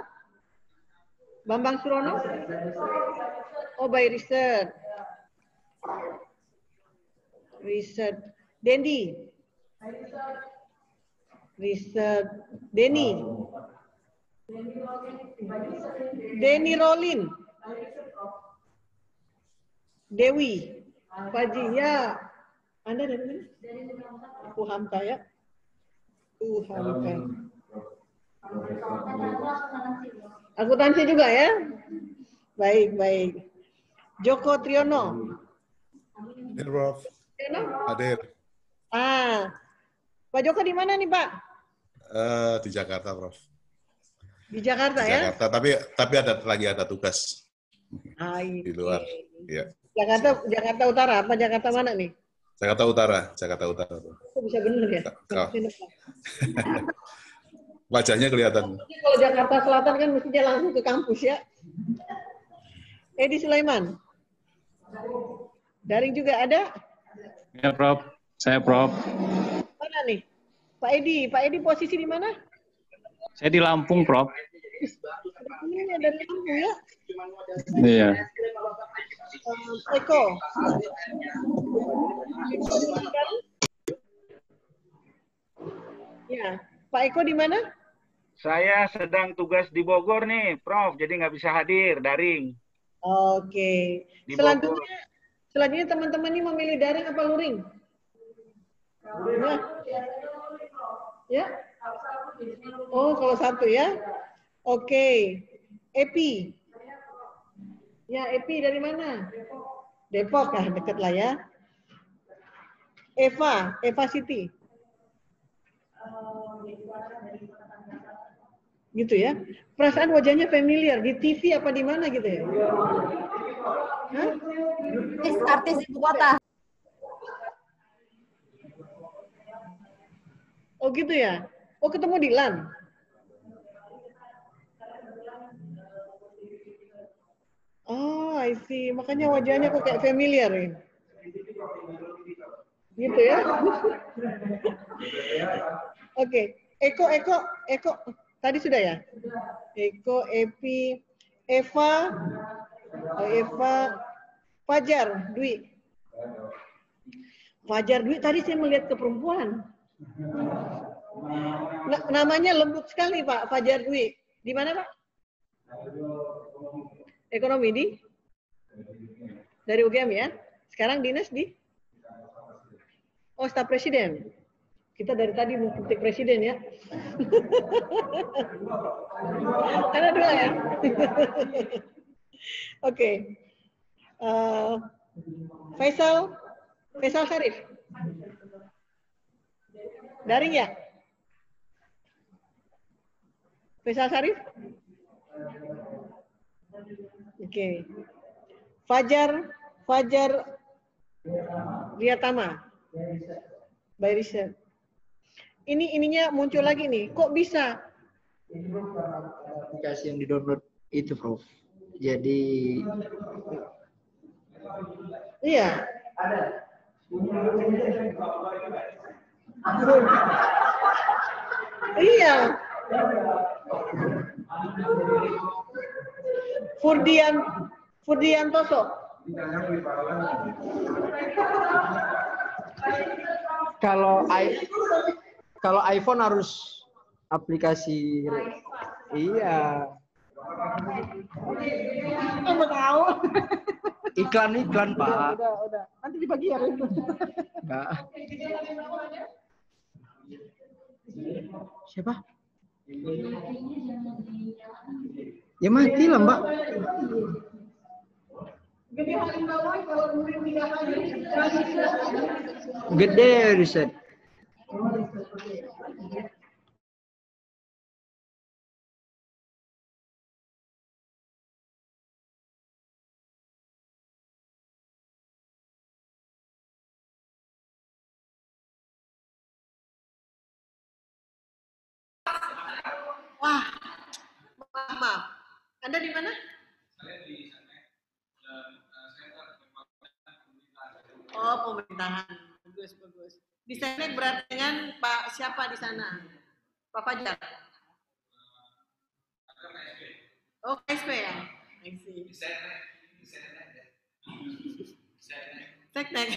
Bambang Surono? Oh, by riset. Riset. Dendi? Riset. Denny? Denny Rolin? Dewi? Paji, ya. Anda dari mana? Hamka ya? Hamka. Akuntansi juga ya? Baik, baik. Joko Triono.
Hadir, Prof.
Triono?
Hadir.
Pak Joko di mana nih, Pak?
Di Jakarta, Prof.
Di Jakarta
Di
ya?
Jakarta, tapi ada tugas di luar. Ya.
Jakarta Utara, apa Jakarta mana nih?
Jakarta Utara.
Kok bisa bener ya?
Wajahnya kelihatan.
Kalau Jakarta Selatan kan mestinya langsung ke kampus ya. Edi Sulaiman. Daring juga ada?
Ya, Prof. Saya, Prof.
Mana nih? Pak Edi posisi di mana?
Saya di Lampung, Prof.
Ini dari Lampung ya?
Iya.
Eko. Ya, Pak Eko di mana?
Saya sedang tugas di Bogor nih, Prof. Jadi nggak bisa hadir, daring.
Oke.
Di
Selanjutnya teman-teman ini memilih daring apa luring? Ya? Oh, kalau satu ya. Oke. Epi. Ya, Epi dari mana? Depok, nah deket lah ya. Eva Siti. Gitu ya. Perasaan wajahnya familiar di TV apa di mana gitu ya? Hah?
Artis ibu kota.
Oh gitu ya. Oh ketemu Dilan. Oh, I see. Makanya wajahnya kok kayak familiar ini. Gitu ya. Oke. Eko. Tadi sudah ya? Eko, Epi, Eva, Fajar, Dwi. Fajar Dwi tadi saya melihat ke perempuan. Namanya lembut sekali Pak, Fajar Dwi. Di mana Pak? Ekonomi di? Dari UGM ya? Sekarang dinas di? Oh, staf presiden. Kita dari tadi mau kritik presiden ya. Ada dua ya? Oke. Faisal Syarif. Daring ya? Faisal Syarif? Oke. Fajar Riyatama. By Research. Ininya muncul lagi nih. Kok bisa?
Aplikasi yang di-download itu, Prof. Jadi
iya. Iya. Furdiantoso.
Kalau iPhone harus aplikasi. Iya.
Kamu tahu?
Iklan, Pak.
Udah. Nanti dibagi ya.
Enggak. Siapa? Ya mati lah, Mbak.
Gede hari bawah kalau murid 3 kali.
Gede riset.
Wah, maaf. Anda di mana? Oh, pemerintahan. Bagus. Di sana berarti dengan Pak siapa di sana? Pak Fajar. Oh, KSP ya? I see. Seknek.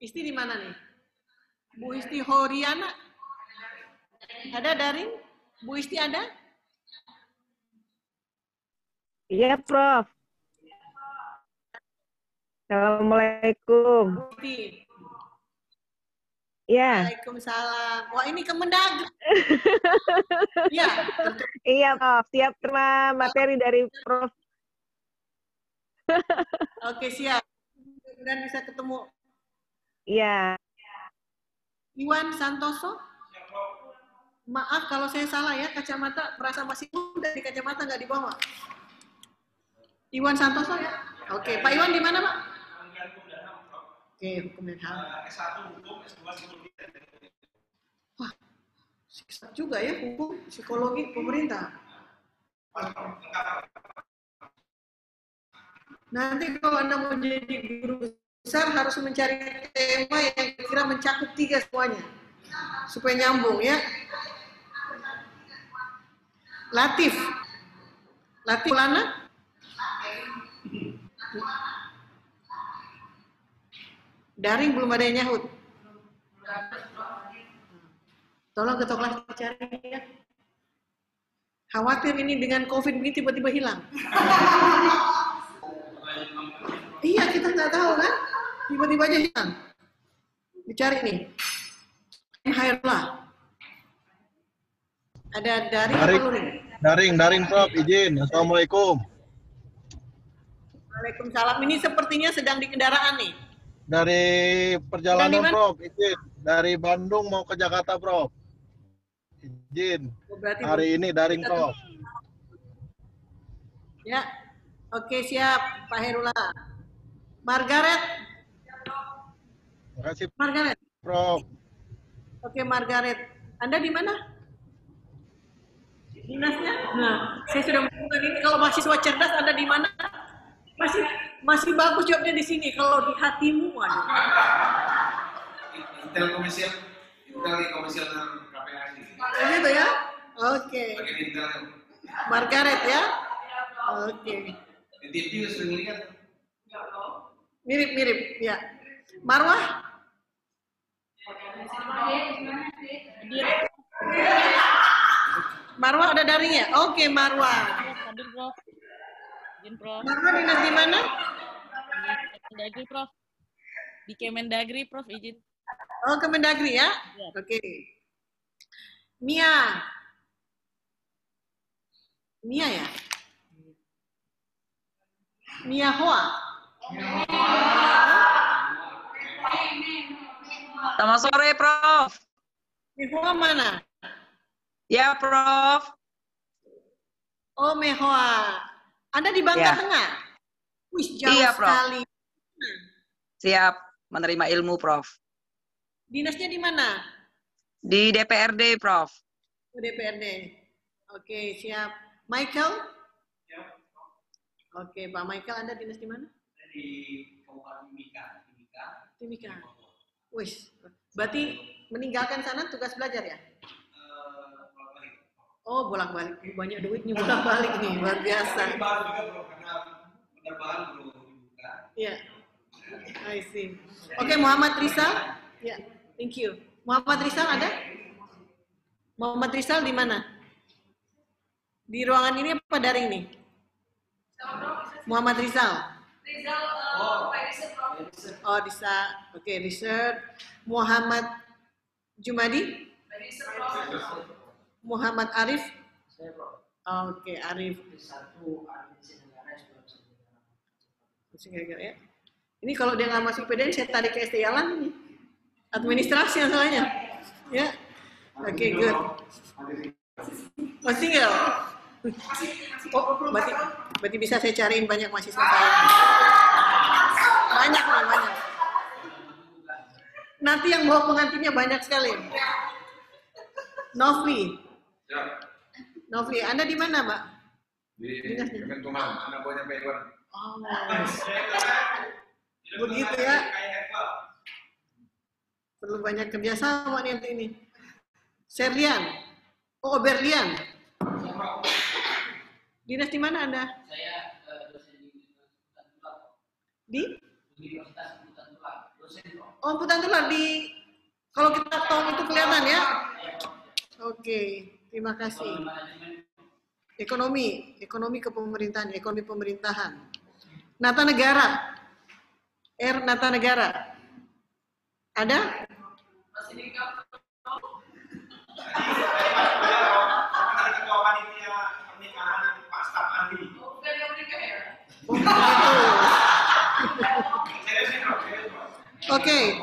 Isti di mana nih? Bu Isti Horiana? Ada daring? Bu Isti ada?
Iya, Prof. Assalamualaikum.
Bu Isti.
Iya.
Waalaikumsalam. Wah, ini Kemendagri. Iya.
Iya, Prof. Siap terima materi dari Prof.
Oke, siap. Dan bisa ketemu.
Iya.
Iwan Santoso. Maaf kalau saya salah ya, kacamata merasa masih muda di kacamata nggak dibawa. Iwan Santoso ya. Oke, Pak Iwan di mana, Pak? Oke, hukum dan HAM. Wah, siksa juga ya hukum psikologi pemerintah. Nanti kalau Anda mau jadi guru besar harus mencari tema yang kira mencakup 3 semuanya supaya nyambung ya. Latif Lana. Daring belum ada yang nyahut. Tolong ketua kelas dicari ya. Khawatir ini dengan COVID ini tiba-tiba hilang. Iya, kita nggak tahu kan? Tiba-tiba aja hilang. Dicari nih. Hairullah. Ada
daring Prof, izin. Assalamualaikum.
Waalaikumsalam. Ini sepertinya sedang di kendaraan nih.
Dari perjalanan Prof, izin. Dari Bandung mau ke Jakarta Prof. Izin. Hari ini daring Prof.
Ya. Oke, siap Pak Hairullah. Margaret.
Terima kasih
Margaret.
Prof.
Oke, Margaret. Anda di mana? Dinasnya? Nah, saya sudah menemukan ini. Kalau mahasiswa cerdas, Anda di mana? Masih bagus jawabnya di sini. Kalau di hatimu, waduh.
Intel komisioner KPAI.
Begitu ya? Oke. Margaret ya? Oke.
Di TV sering lihat.
Mirip, ya. Marwah? Marwah ada daring ya? Oke, Marwah.
Hadir, Prof. Izin, Prof.
Marwah dinas di mana?
Di Kemendagri, Prof. Di Kemendagri, Prof. Izin.
Oh, Kemendagri ya?
Ya.
Oke. Mia ya? Mia Hoa?
Selamat sore, Prof.
Mia Hoa mana?
Ya, Prof.
Oh, Mia Hoa. Anda di Bangka
Ya.
Tengah? Wih, jauh
Iya, Prof.
sekali.
Siap menerima ilmu, Prof.
Dinasnya di mana?
Di DPRD, Prof.
Oh, DPRD. Oke, siap. Michael? Oke, Pak Michael, Anda dinas di mana?
Di Kabupaten
Timika. Wih, berarti meninggalkan sana tugas belajar ya? Oh, bolak-balik. Banyak duitnya bolak-balik nih, luar biasa.
Baru juga belum, karena penerbangan belum dibuka.
Iya. I see. Oke, Muhammad Rizal. Ya, thank you. Muhammad Rizal ada? Muhammad Rizal di mana? Di ruangan ini apa daring nih? Muhammad Rizal. Oh, Disa. Oke, Richard. Muhammad Jumadi. Muhammad Arif. Oke, Arif. Ya. Ini kalau dia nggak masuk PDN, saya tarik ke ST Yalan ini. Administrasi masalahnya. Ya. Oke, good. Masih nggak? Oh, berarti bisa saya cariin banyak mahasiswa saya. Banyak nih, banyak. Nanti yang bawa pengantinnya banyak sekali. Novli. Novli, Anda di mana, Mbak?
Di Kemenkumham, anak buahnya Pak Iwan.
Oh, begitu ya. Perlu banyak kerjasama nih untuk ini. Serlian. Oh, Berlian. Dinas di mana Anda?
Saya dosen di Universitas Tular.
Di?
Universitas Tular. Dosen.
Oh, Putan Tular di. Kalau kita tong itu kelihatan ya? Oke, terima kasih. Ekonomi kepemerintahan, ekonomi pemerintahan. Nata Negara. Nata Negara. Ada?
Masih di
Oke.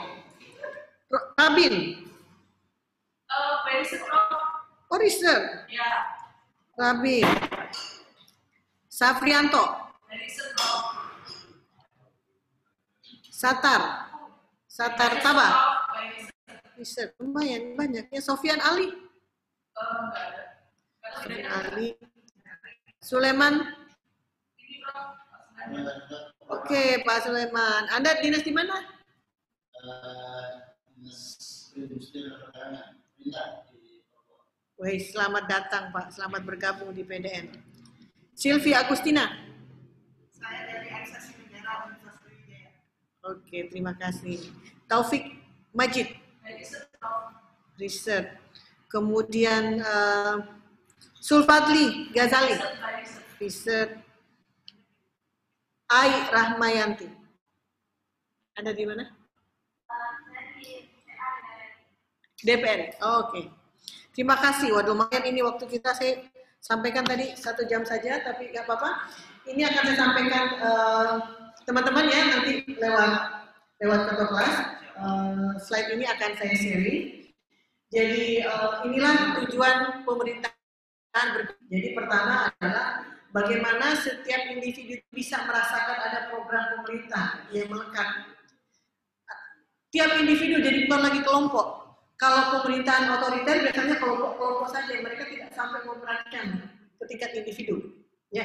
Rabin. Oh, riset.
Ya.
Rabin. Safrianto. Satar Tabah. Riset. Lumayan banyaknya. Sofian Ali. Sofian Ali. Suleman. Oke, Pak Suleman. Anda dinas di mana? Wih, selamat datang Pak. Selamat bergabung di PDN. Sylvia Agustina.
Saya dari Aksesi Negara Universitas Sriwijaya.
Oke, terima kasih. Taufik Majid. Riset. Kemudian Sulfadli Ghazali. Riset. Ai Rahmayanti. Anda di mana? DPR. Oke. Terima kasih. Waduh, lumayan ini waktu kita saya sampaikan tadi 1 jam saja, tapi nggak apa-apa. Ini akan saya sampaikan teman-teman ya nanti lewat ketua kelas. Slide ini akan saya sharing. Jadi inilah tujuan pemerintahan. Jadi pertama adalah bagaimana setiap individu bisa merasakan ada program pemerintah yang melekat. Tiap individu jadi bukan lagi kelompok. Kalau pemerintahan otoriter biasanya kelompok-kelompok saja, mereka tidak sampai memperhatikan ketika individu. Ya,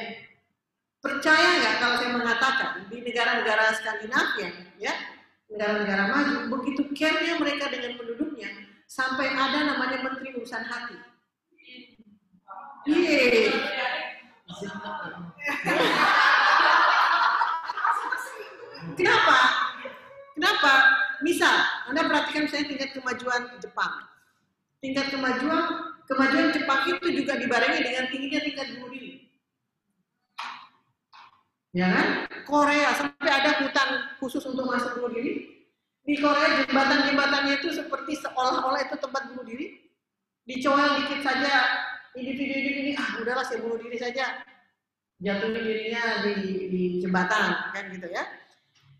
percaya nggak kalau saya mengatakan di negara-negara Skandinavia, ya, negara-negara maju, begitu care-nya mereka dengan penduduknya, sampai ada namanya Menteri Urusan Hati. Iya. Kenapa? Kenapa? Misal, Anda perhatikan misalnya tingkat kemajuan Jepang. Tingkat kemajuan Jepang itu juga dibarengi dengan tingginya tingkat bunuh diri. Ya kan? Korea sampai ada hutan khusus untuk masuk bunuh diri. Di Korea jembatan-jembatannya itu seperti seolah-olah itu tempat bunuh diri. Dicoel dikit saja individu-individu ini, udahlah saya bunuh diri saja. Jatuhin dirinya di jembatan, kan gitu ya.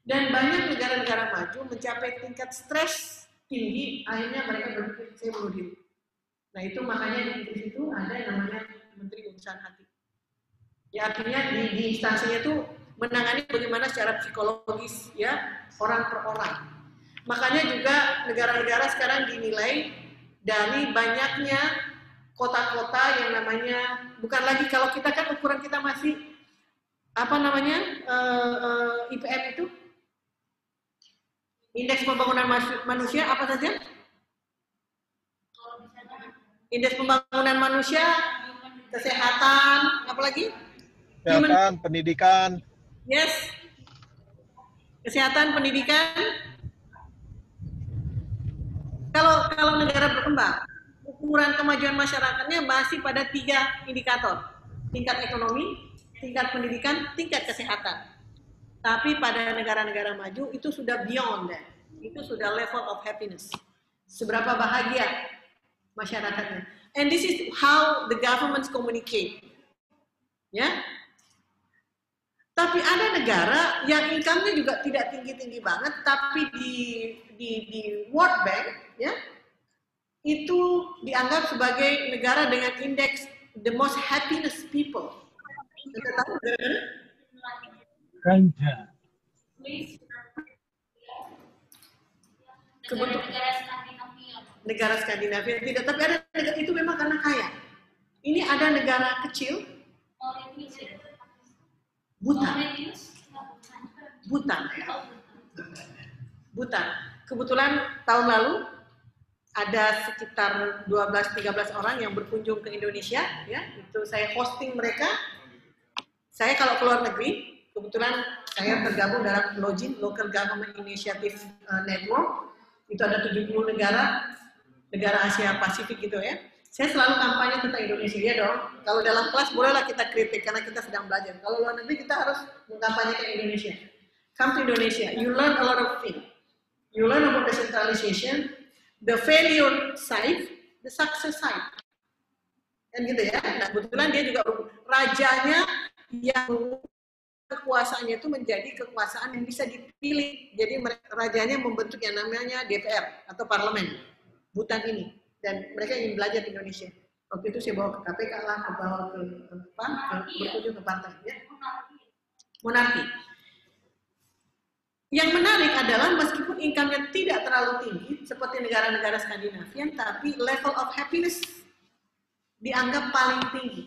Dan banyak negara-negara maju mencapai tingkat stres tinggi, akhirnya mereka berpikir saya bunuh diri. Nah itu makanya di Inggris itu ada yang namanya Menteri Urusan Hati. Ya artinya di instansinya itu menangani bagaimana secara psikologis ya orang per orang. Makanya juga negara-negara sekarang dinilai dari banyaknya kota-kota yang namanya bukan lagi kalau kita kan ukuran kita masih apa namanya IPM itu. Indeks pembangunan manusia apa saja? Indeks pembangunan manusia, kesehatan, apa lagi?
Kesehatan, pendidikan.
Yes. Kesehatan, pendidikan. Kalau negara berkembang, ukuran kemajuan masyarakatnya masih pada 3 indikator. tingkat ekonomi, tingkat pendidikan, tingkat kesehatan. Tapi pada negara-negara maju itu sudah beyond that. Itu sudah level of happiness. Seberapa bahagia masyarakatnya. And this is how the governments communicate. Ya. Tapi ada negara yang income-nya juga tidak tinggi-tinggi banget, tapi di World Bank, ya, itu dianggap sebagai negara dengan indeks the most happiness people. Anda tahu negara-negara?
Ganja.
Negara Skandinavia tidak, tapi ada negara itu memang karena kaya. Ini ada negara kecil, Bhutan. Kebetulan tahun lalu ada sekitar 12-13 orang yang berkunjung ke Indonesia, ya. Itu saya hosting mereka. Saya kalau keluar negeri, kebetulan saya tergabung dalam LOGIN, Local Government Initiative Network. Itu ada 70 negara Asia Pasifik gitu ya. Saya selalu kampanye tentang Indonesia, ya dong. Kalau dalam kelas bolehlah kita kritik karena kita sedang belajar. Kalau luar negeri kita harus mengkampanyekan Indonesia. Come to Indonesia, you learn a lot of things. You learn about decentralization, the failure side, the success side. Kan gitu ya. Nah, kebetulan dia juga rajanya yang kekuasaannya itu menjadi kekuasaan yang bisa dipilih. Jadi rajanya membentuk yang namanya DPR atau parlemen Bhutan ini. Dan mereka ingin belajar di Indonesia. Waktu itu saya bawa ke KPK lah, berkunjung ke partai. Ya. Monarki. Yang menarik adalah meskipun income-nya tidak terlalu tinggi, seperti negara-negara Skandinavian, tapi level of happiness dianggap paling tinggi.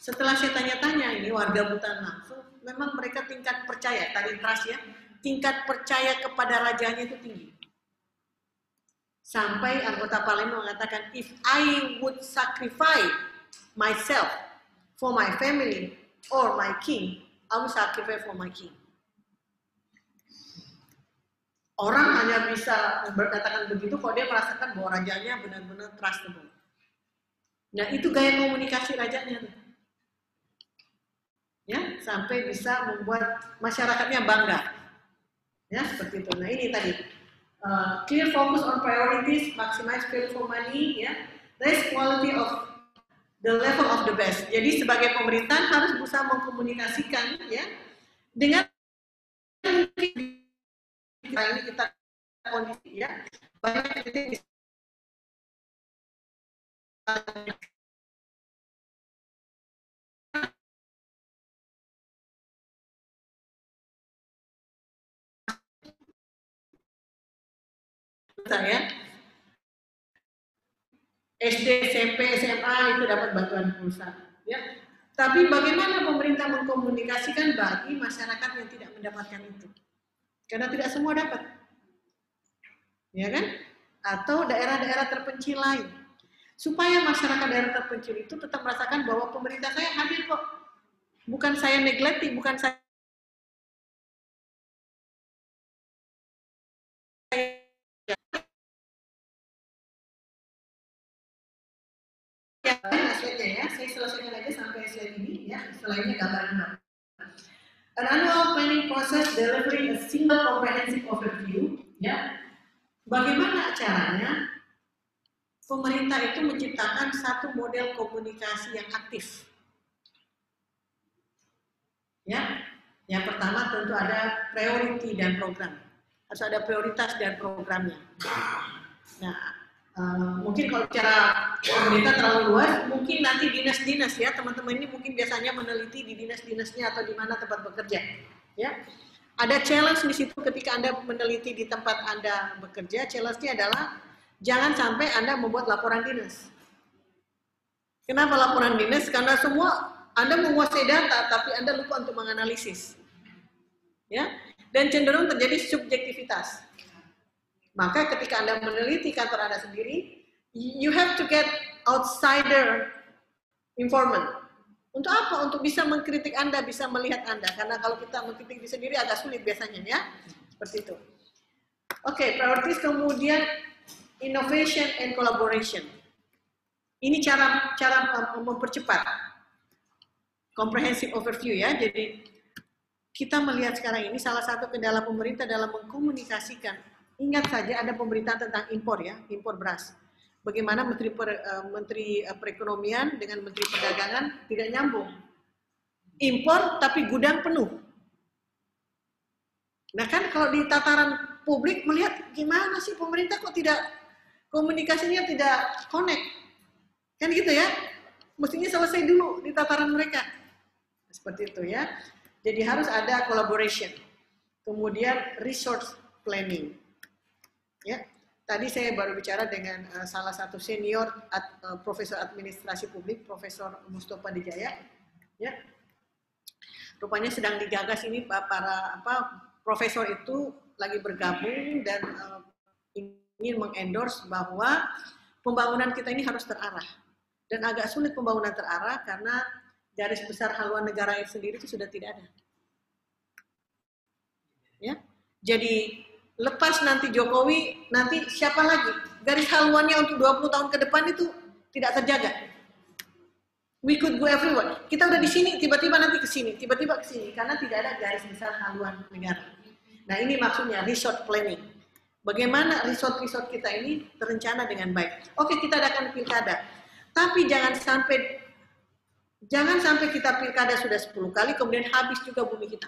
Setelah saya tanya-tanya ini warga Bhutan langsung, memang mereka tingkat percaya, tadi trust ya, tingkat percaya kepada rajanya itu tinggi. Sampai anggota parlemen mengatakan, if I would sacrifice myself for my family or my king, I will sacrifice for my king. Orang hanya bisa berkatakan begitu kalau dia merasakan bahwa rajanya benar-benar trustable. Nah, itu gaya komunikasi rajanya. Ya, sampai bisa membuat masyarakatnya bangga. Ya, seperti itu. Nah, ini tadi. Clear focus on priorities, maximize value for money, ya, raise quality of the level of the best. Jadi sebagai pemerintahan harus berusaha mengkomunikasikan, ya, dengan ini kita kondisi, ya, banyak titik saya SD, SMP, SMA itu dapat bantuan pulsa, ya. Tapi bagaimana pemerintah mengkomunikasikan bagi masyarakat yang tidak mendapatkan itu? Karena tidak semua dapat, ya kan? Atau daerah-daerah terpencil lain, supaya masyarakat daerah terpencil itu tetap merasakan bahwa pemerintah saya hadir kok, bukan saya neglecting, bukan saya slide-nya ya, saya selesaikan aja sampai slide ini ya, selainnya gambaran. An annual planning process delivering a single comprehensive overview, ya. Bagaimana caranya pemerintah itu menciptakan satu model komunikasi yang aktif? Ya, yang pertama tentu ada priority dan program. Harus ada prioritas dan programnya. Nah, mungkin kalau bicara pemerintah terlalu luas, mungkin nanti dinas-dinas ya, teman-teman ini mungkin biasanya meneliti di dinas-dinasnya atau di mana tempat bekerja. Ya, ada challenge di situ ketika Anda meneliti di tempat Anda bekerja. Challenge-nya adalah jangan sampai Anda membuat laporan dinas. Kenapa laporan dinas? Karena semua Anda menguasai data, tapi Anda lupa untuk menganalisis. Ya, dan cenderung terjadi subjektivitas. Maka ketika Anda meneliti kantor Anda sendiri, you have to get outsider informant. Untuk apa? Untuk bisa mengkritik Anda, bisa melihat Anda. Karena kalau kita mengkritik diri sendiri agak sulit biasanya ya. Seperti itu. Oke, priorities kemudian innovation and collaboration. Ini cara mempercepat. comprehensive overview ya. Jadi kita melihat sekarang ini salah satu kendala pemerintah dalam mengkomunikasikan. Ingat saja ada pemberitaan tentang impor ya, impor beras. Bagaimana Menteri Perekonomian dengan Menteri Perdagangan tidak nyambung. Impor tapi gudang penuh. Nah kan kalau di tataran publik melihat gimana sih pemerintah kok tidak komunikasinya tidak connect. Kan gitu ya. Mestinya selesai dulu di tataran mereka. Seperti itu ya. Jadi harus ada collaboration. Kemudian resource planning. Ya. Tadi saya baru bicara dengan salah satu senior profesor administrasi publik, Profesor Mustofa Dijaya. Ya. Rupanya sedang digagas ini para profesor itu lagi bergabung dan ingin mengendorse bahwa pembangunan kita ini harus terarah. Dan agak sulit pembangunan terarah karena garis besar haluan negara sendiri itu sudah tidak ada. Ya. Jadi lepas nanti Jokowi, nanti siapa lagi? Garis haluannya untuk 20 tahun ke depan itu tidak terjaga. We could go everywhere. Kita udah di sini, tiba-tiba nanti ke sini, tiba-tiba ke sini karena tidak ada garis besar haluan negara. Nah, ini maksudnya resort planning. Bagaimana resort-resort kita ini terencana dengan baik. Oke, kita adakan pilkada. Tapi jangan sampai kita pilkada sudah 10 kali, kemudian habis juga bumi kita.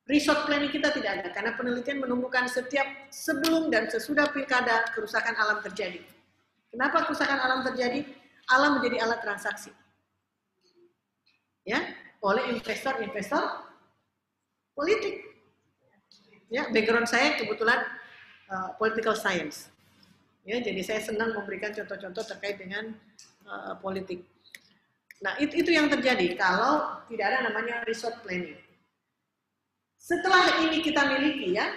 Resort planning kita tidak ada, karena penelitian menunjukkan setiap sebelum dan sesudah pilkada, kerusakan alam terjadi. Kenapa kerusakan alam terjadi? Alam menjadi alat transaksi. Ya, oleh investor-investor politik. Ya, background saya kebetulan political science. Ya, jadi saya senang memberikan contoh-contoh terkait dengan politik. Nah, itu yang terjadi kalau tidak ada namanya resort planning. Setelah ini kita miliki ya,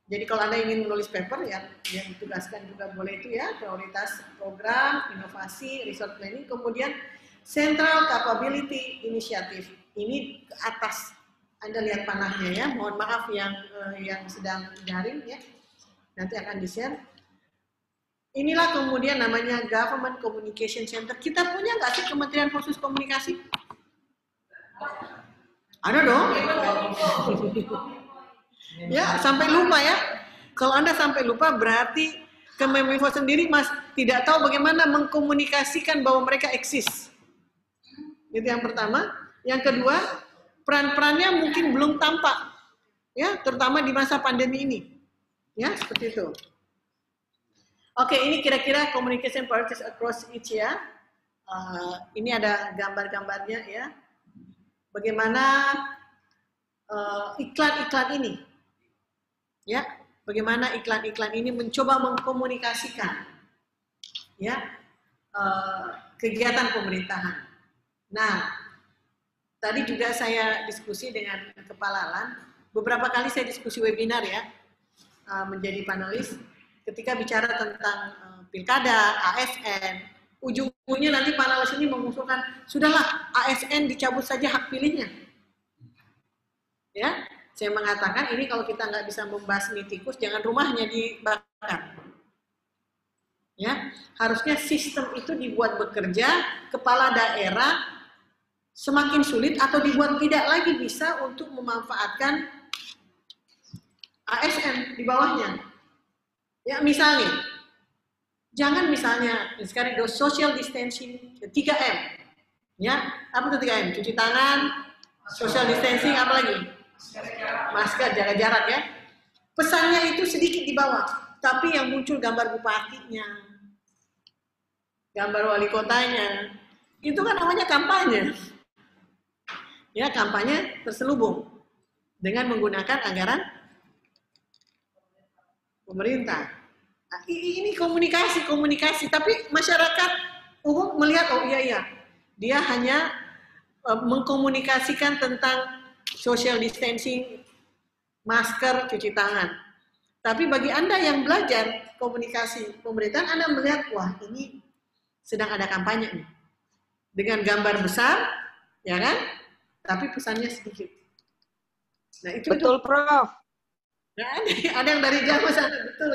jadi kalau Anda ingin menulis paper ya, yang ditugaskan juga boleh itu ya, prioritas program, inovasi, resort planning, kemudian Central Capability Initiative. Ini ke atas, Anda lihat panahnya ya, mohon maaf yang sedang daring ya, nanti akan di-share. Inilah kemudian namanya Government Communication Center. Kita punya nggak sih Kementerian Khusus Komunikasi? Ada dong. Ya, sampai lupa ya. Kalau Anda sampai lupa berarti Kemenkominfo sendiri tidak tahu bagaimana mengkomunikasikan bahwa mereka eksis. Itu yang pertama. Yang kedua, peran-perannya mungkin belum tampak. Ya, terutama di masa pandemi ini. Ya, seperti itu. Oke, ini kira-kira communication priorities across each ya. Ini ada gambar-gambarnya ya. Bagaimana iklan-iklan ini, ya, bagaimana iklan-iklan ini mencoba mengkomunikasikan, ya, kegiatan pemerintahan. Nah, tadi juga saya diskusi dengan Kepala LAN. Beberapa kali saya diskusi webinar ya, menjadi panelis. Ketika bicara tentang pilkada, ASN, ujung-ujungnya nanti panelis ini mengusulkan, sudahlah ASN dicabut saja hak pilihnya. Ya, saya mengatakan ini kalau kita nggak bisa membasmi tikus, jangan rumahnya dibakar. Ya, harusnya sistem itu dibuat bekerja, kepala daerah semakin sulit atau dibuat tidak lagi bisa untuk memanfaatkan ASN di bawahnya. Ya, misalnya, jangan misalnya sekarang social distancing 3M. Ya, apa itu 3M? Cuci tangan, social distancing, apa lagi? Masker, jaga jarak ya. Pesannya itu sedikit di bawah, tapi yang muncul gambar bupatinya, gambar wali kotanya, itu kan namanya kampanye. Ya, kampanye terselubung dengan menggunakan anggaran pemerintah. Nah, ini komunikasi, tapi masyarakat umum melihat, oh iya, dia hanya mengkomunikasikan tentang social distancing, masker, cuci tangan. Tapi bagi Anda yang belajar komunikasi pemerintahan, Anda melihat, wah ini sedang ada kampanye nih. Dengan gambar besar, ya kan? Tapi pesannya sedikit. Nah, betul,
Prof.
Nah, ada yang dari jauh sana, betul.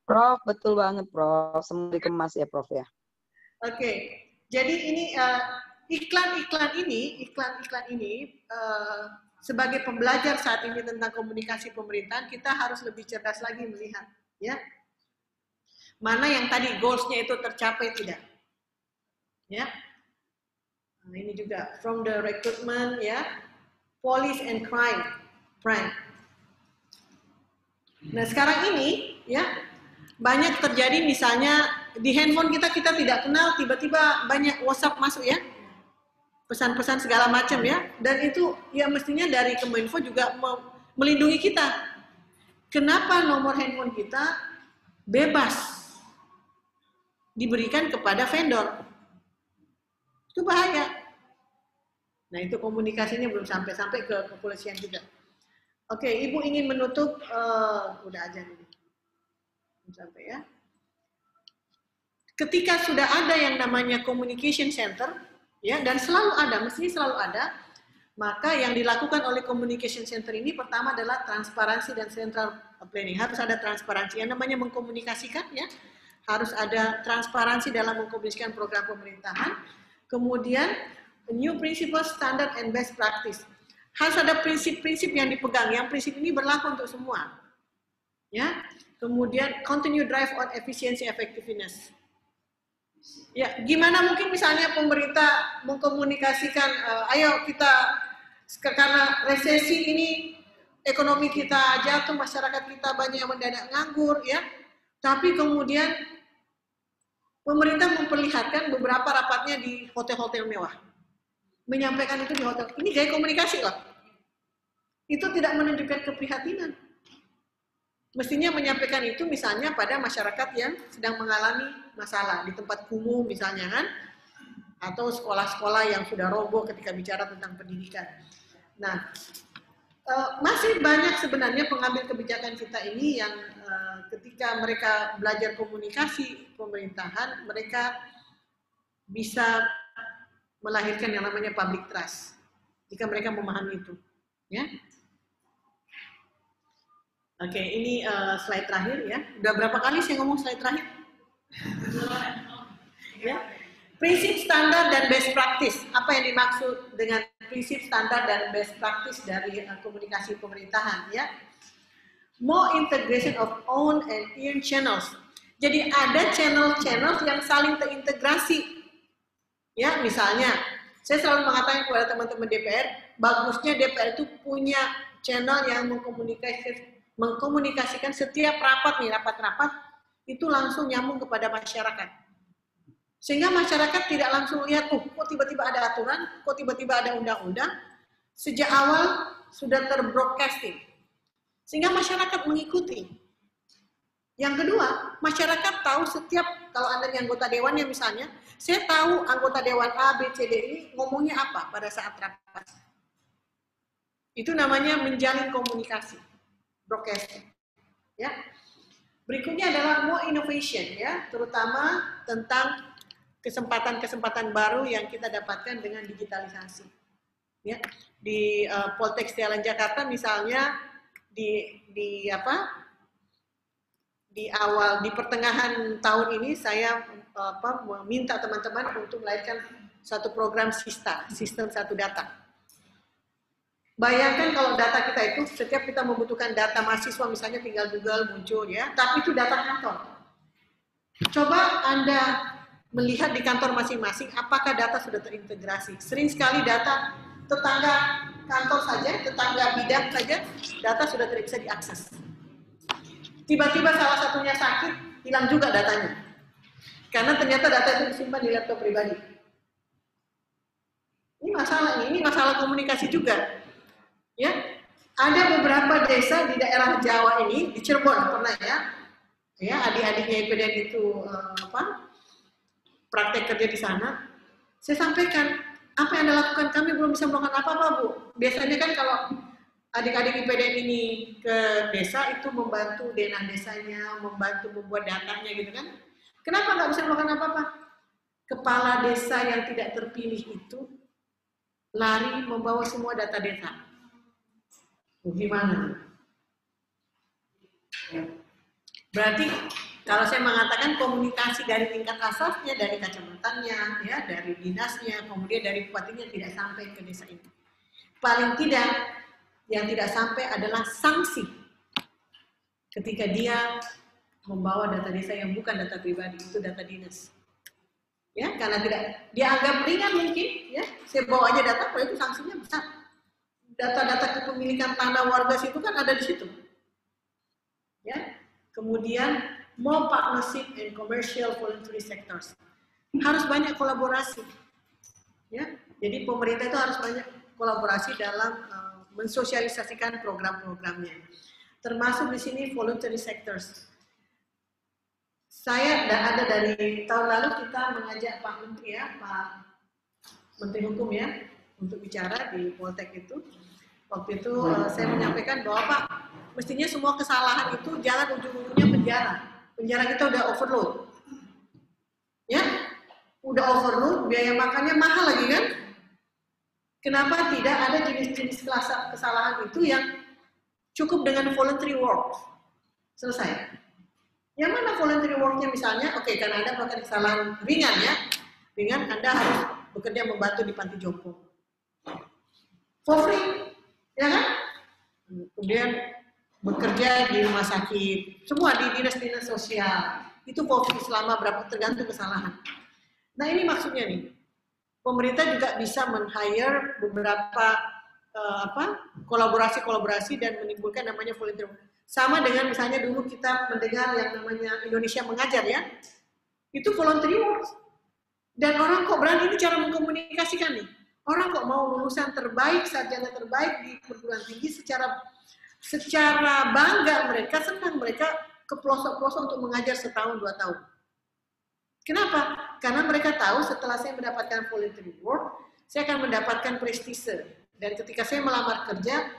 Prof, betul banget, Prof. Semua dikemas ya, Prof ya.
Oke, jadi ini iklan-iklan ini sebagai pembelajar saat ini tentang komunikasi pemerintahan, kita harus lebih cerdas lagi melihat, ya, mana yang tadi goals-nya itu tercapai tidak, ya. Nah, ini juga from the recruitment, ya, police and crime. Nah sekarang ini, ya, banyak terjadi misalnya di handphone kita tidak kenal, tiba-tiba banyak WhatsApp masuk, ya, pesan-pesan segala macam, ya, dan itu ya mestinya dari Kominfo juga melindungi kita. Kenapa nomor handphone kita bebas diberikan kepada vendor? Itu bahaya. Nah itu komunikasinya belum sampai ke kepolisian juga. Oke, Ibu ingin menutup, udah aja nih, belum sampai, ya. Ketika sudah ada yang namanya communication center, ya, dan selalu ada, mestinya selalu ada, maka yang dilakukan oleh communication center ini pertama adalah transparansi dan central planning. Harus ada transparansi, yang namanya mengkomunikasikan, ya, harus ada transparansi dalam mengkomunikasikan program pemerintahan. Kemudian new principles, standard, and best practice. Harus ada prinsip-prinsip yang dipegang. Yang prinsip ini berlaku untuk semua, ya. Kemudian continue drive on efficiency effectiveness. Ya, gimana mungkin misalnya pemerintah mengkomunikasikan, ayo kita karena resesi ini ekonomi kita jatuh, masyarakat kita banyak yang mendadak nganggur, ya. Tapi kemudian pemerintah memperlihatkan beberapa rapatnya di hotel-hotel mewah. Menyampaikan itu di hotel. Ini gaya komunikasi loh. Itu tidak menunjukkan keprihatinan. Mestinya menyampaikan itu misalnya pada masyarakat yang sedang mengalami masalah di tempat kumuh misalnya, kan, atau sekolah-sekolah yang sudah roboh ketika bicara tentang pendidikan. Nah, masih banyak sebenarnya pengambil kebijakan kita ini yang ketika mereka belajar komunikasi pemerintahan, mereka bisa melahirkan yang namanya public trust jika mereka memahami itu, ya. Oke, ini slide terakhir, ya. Udah berapa kali saya ngomong slide terakhir? Ya. Prinsip standar dan best practice. Apa yang dimaksud dengan prinsip standar dan best practice dari komunikasi pemerintahan, ya? More integration of own and earned channels. Jadi ada channel-channel yang saling terintegrasi. Ya, misalnya, saya selalu mengatakan kepada teman-teman DPR, bagusnya DPR itu punya channel yang mengkomunikasikan setiap rapat itu langsung nyambung kepada masyarakat. Sehingga masyarakat tidak langsung lihat, kok tiba-tiba ada aturan, kok tiba-tiba ada undang-undang, sejak awal sudah terbroadcasting. Sehingga masyarakat mengikuti. Yang kedua, masyarakat tahu setiap, kalau Anda yang anggota dewannya misalnya, saya tahu anggota dewan A, B, C, D ini ngomongnya apa pada saat rapat. Itu namanya menjalin komunikasi, broadcasting. Ya. Berikutnya adalah more innovation, ya, terutama tentang kesempatan-kesempatan baru yang kita dapatkan dengan digitalisasi. Ya. Di Poltekkes Jalan Jakarta misalnya di pertengahan tahun ini saya meminta teman-teman untuk melahirkan satu program SISTA, sistem satu data. Bayangkan kalau data kita itu setiap kita membutuhkan data mahasiswa misalnya tinggal Google muncul, ya, tapi itu data kantor. Coba Anda melihat di kantor masing-masing apakah data sudah terintegrasi. Sering sekali data tetangga kantor saja, tetangga bidang saja, data sudah tidak bisa diakses. Tiba-tiba salah satunya sakit, hilang juga datanya. Karena ternyata data itu disimpan di laptop pribadi. Ini masalah komunikasi juga. Ya, ada beberapa desa di daerah Jawa ini, di Cirebon pernah, ya, adik-adiknya IPDN itu praktek kerja di sana. Saya sampaikan, apa yang Anda lakukan? Kami belum bisa melakukan apa-apa, Bu. Biasanya kan kalau adik-adik IPDN ini ke desa itu membantu denah desanya, membantu membuat datanya gitu kan. Kenapa nggak bisa melakukan apa-apa? Kepala desa yang tidak terpilih itu lari membawa semua data desa. Gimana? Berarti Kalau saya mengatakan komunikasi dari tingkat asalnya, dari kecamatannya, ya, dari dinasnya, kemudian dari bupatinya tidak sampai ke desa ini. Paling tidak, yang tidak sampai adalah sanksi ketika dia membawa data desa yang bukan data pribadi, itu data dinas. Ya, karena tidak dianggap ringan mungkin, ya, saya bawa aja data, kalau itu sanksinya besar. Data-data kepemilikan tanah warga situ kan ada di situ. Ya, kemudian more partnership and commercial voluntary sectors. Harus banyak kolaborasi. Ya, jadi pemerintah itu harus banyak kolaborasi dalam mensosialisasikan program-programnya. Termasuk di sini voluntary sectors. Saya ada dari tahun lalu kita mengajak Pak Menteri ya, Pak Menteri Hukum ya, untuk bicara di Poltek itu. Waktu itu saya menyampaikan bahwa Pak, mestinya semua kesalahan itu jangan ujung-ujungnya penjara. Penjara kita udah overload. Ya, udah overload, biaya makannya mahal lagi kan? Kenapa tidak ada jenis-jenis kesalahan itu yang cukup dengan voluntary work? Selesai. Yang mana voluntary work-nya misalnya, oke, karena Anda melakukan kesalahan ringan ya, ringan Anda harus bekerja membantu di panti jompo. For free, ya kan? Kemudian bekerja di rumah sakit, semua di dinas-dinas sosial, itu for free selama berapa, tergantung kesalahan. Nah ini maksudnya nih, pemerintah juga bisa men-hire beberapa kolaborasi-kolaborasi dan menimbulkan namanya volunteer. Sama dengan misalnya dulu kita mendengar yang namanya Indonesia Mengajar ya, itu voluntary work. Dan orang kok berani, ini cara mengkomunikasikan nih. Orang kok mau lulusan terbaik, sarjana terbaik di perguruan tinggi secara bangga mereka, senang mereka ke pelosok-pelosok untuk mengajar setahun 2 tahun. Kenapa? Karena mereka tahu setelah saya mendapatkan voluntary work, saya akan mendapatkan prestise. Dan ketika saya melamar kerja,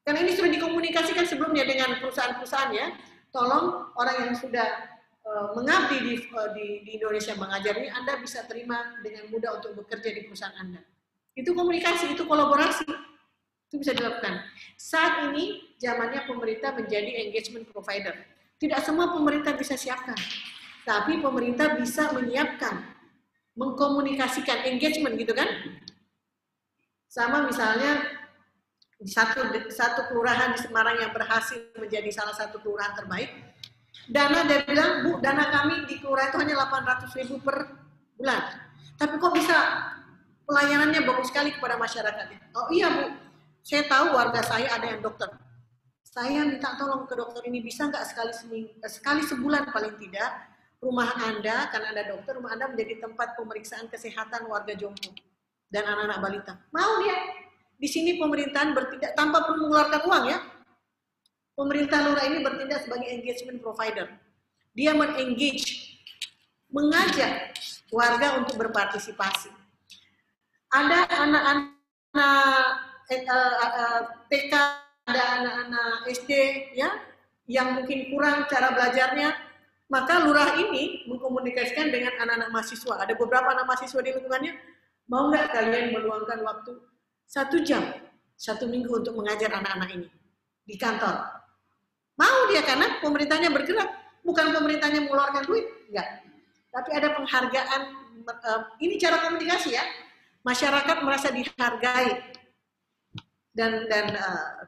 karena ini sudah dikomunikasikan sebelumnya dengan perusahaan-perusahaan ya, tolong orang yang sudah mengabdi di Indonesia Mengajar ini, Anda bisa terima dengan mudah untuk bekerja di perusahaan Anda. Itu komunikasi, itu kolaborasi. Itu bisa dilakukan. Saat ini zamannya pemerintah menjadi engagement provider. Tidak semua pemerintah bisa siapkan, tapi pemerintah bisa menyiapkan, mengkomunikasikan engagement gitu kan. Sama misalnya di satu kelurahan di Semarang yang berhasil menjadi salah satu kelurahan terbaik. Dana dia bilang, Bu, dana kami di kelurahan itu hanya 800.000 per bulan. Tapi kok bisa pelayanannya bagus sekali kepada masyarakat? Oh iya Bu, saya tahu warga saya ada yang dokter. Saya minta tolong ke dokter ini, bisa nggak sekali sebulan paling tidak, rumah Anda, karena Anda dokter, rumah Anda menjadi tempat pemeriksaan kesehatan warga jompo dan anak-anak balita. Mau dia? Di sini pemerintahan bertindak tanpa perlu mengeluarkan uang ya. Pemerintah lurah ini bertindak sebagai engagement provider. Dia mengengage, mengajak warga untuk berpartisipasi. Ada anak-anak TK, ada anak-anak SD ya, yang mungkin kurang cara belajarnya, maka lurah ini mengkomunikasikan dengan anak-anak mahasiswa. Ada beberapa anak mahasiswa di lingkungannya, mau nggak kalian meluangkan waktu 1 jam, 1 minggu untuk mengajar anak-anak ini di kantor? Mau dia, karena pemerintahnya bergerak, bukan pemerintahnya mengeluarkan duit, enggak. Tapi ada penghargaan, ini cara komunikasi ya, masyarakat merasa dihargai. Dan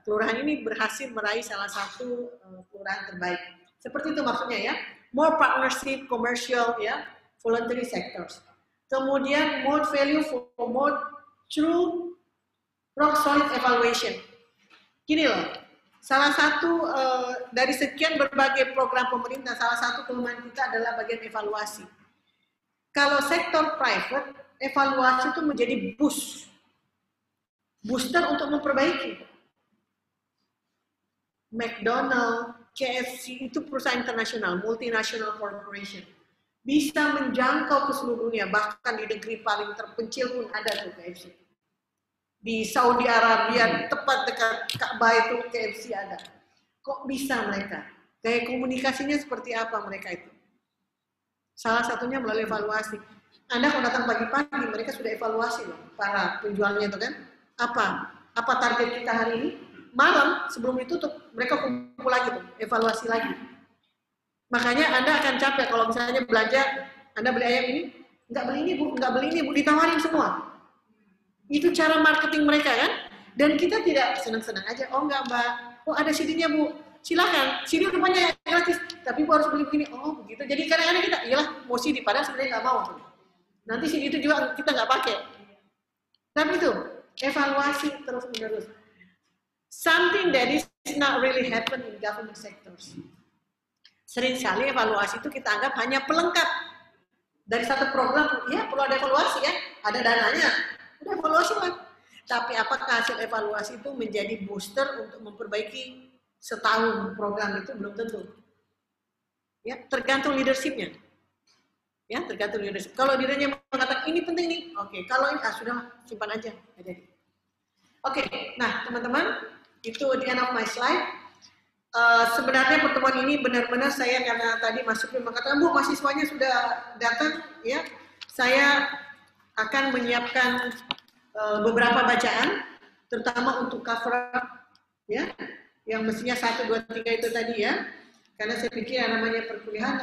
kelurahan ini berhasil meraih salah satu kelurahan terbaik. Seperti itu maksudnya ya, more partnership, commercial ya, voluntary sectors. Kemudian more value for more true rock solid evaluation. Gini loh, salah satu dari sekian berbagai program pemerintah, salah satu kelemahan kita adalah bagian evaluasi. Kalau sektor private, evaluasi itu menjadi booster untuk memperbaiki. McDonald, KFC itu perusahaan internasional, multinational corporation. Bisa menjangkau ke seluruh dunia, bahkan di negeri paling terpencil pun ada tuh KFC. Di Saudi Arabia, tepat dekat Ka'bah itu KFC ada. Kok bisa mereka? Gaya komunikasinya seperti apa mereka itu? Salah satunya melalui evaluasi. Anda kalau datang pagi-pagi, mereka sudah evaluasi loh, para penjualnya itu kan. Apa target kita hari ini? Malam sebelum itu tuh mereka kumpul lagi tuh, evaluasi lagi. Makanya Anda akan capek kalau misalnya belanja, Anda beli ayam ini, nggak beli ini Bu, nggak beli ini Bu, ditawarin semua. Itu cara marketing mereka kan? Dan kita tidak senang-senang aja, oh enggak Mbak, oh ada CD-nya Bu, silakan, CD rupanya gratis, tapi Bu harus beli begini, oh begitu. Jadi kadang-kadang kita, iyalah mau CD, padahal sebenarnya nggak mau. Nanti CD itu juga kita nggak pakai. Tapi itu, evaluasi terus-menerus. Something that is not really happen in government sectors. Sering sekali evaluasi itu kita anggap hanya pelengkap dari satu program, ya perlu ada evaluasi ya, ada dananya, udah evaluasi lah. Tapi apakah hasil evaluasi itu menjadi booster untuk memperbaiki setahun program itu belum tentu. Ya, tergantung leadership-nya. Ya, tergantung leadership. Kalau leadernya mengatakan ini penting nih, oke. Kalau ini sudah simpan aja, nggak jadi. Oke, nah teman-teman, itu the end of my slide. Sebenarnya pertemuan ini benar-benar saya karena tadi Mas Supri mengatakan, Bu, mahasiswanya sudah datang, ya. Saya akan menyiapkan beberapa bacaan, terutama untuk cover, ya, yang mestinya 1, 2, 3 itu tadi ya. Karena saya pikir yang namanya perkuliahan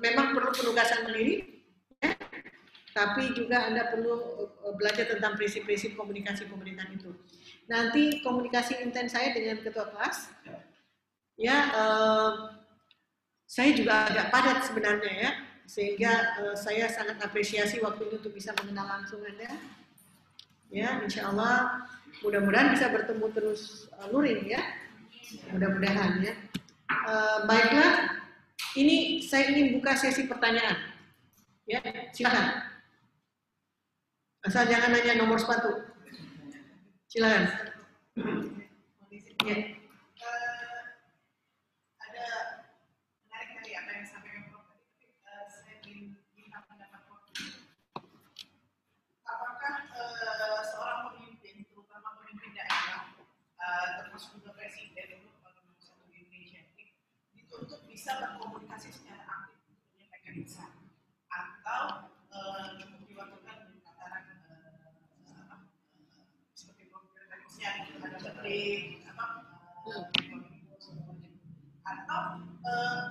memang perlu penugasan mandiri, ya. Tapi juga Anda perlu belajar tentang prinsip-prinsip komunikasi pemerintahan itu. Nanti komunikasi intens saya dengan ketua kelas, ya, saya juga agak padat sebenarnya ya, sehingga saya sangat apresiasi waktu ini untuk bisa mengenal langsung Anda. Ya, insya Allah mudah-mudahan bisa bertemu terus luring ya, mudah-mudahan ya. Baiklah, ini saya ingin buka sesi pertanyaan. Ya, silakan. Asal jangan nanya nomor sepatu. Silakan. Ya.
Ada menarik tadi apa yang disampaikan Prof tadi, tapi saya ingin minta pendapat Prof. Apakah seorang pemimpin, terutama pemimpin daerah, termasuk juga presiden satu Indonesia ini, dituntut bisa berkomunikasi secara aktif untuk menyampaikan pesan, atau cukup diwakilkan di tataran seperti program tadi ada menteri atau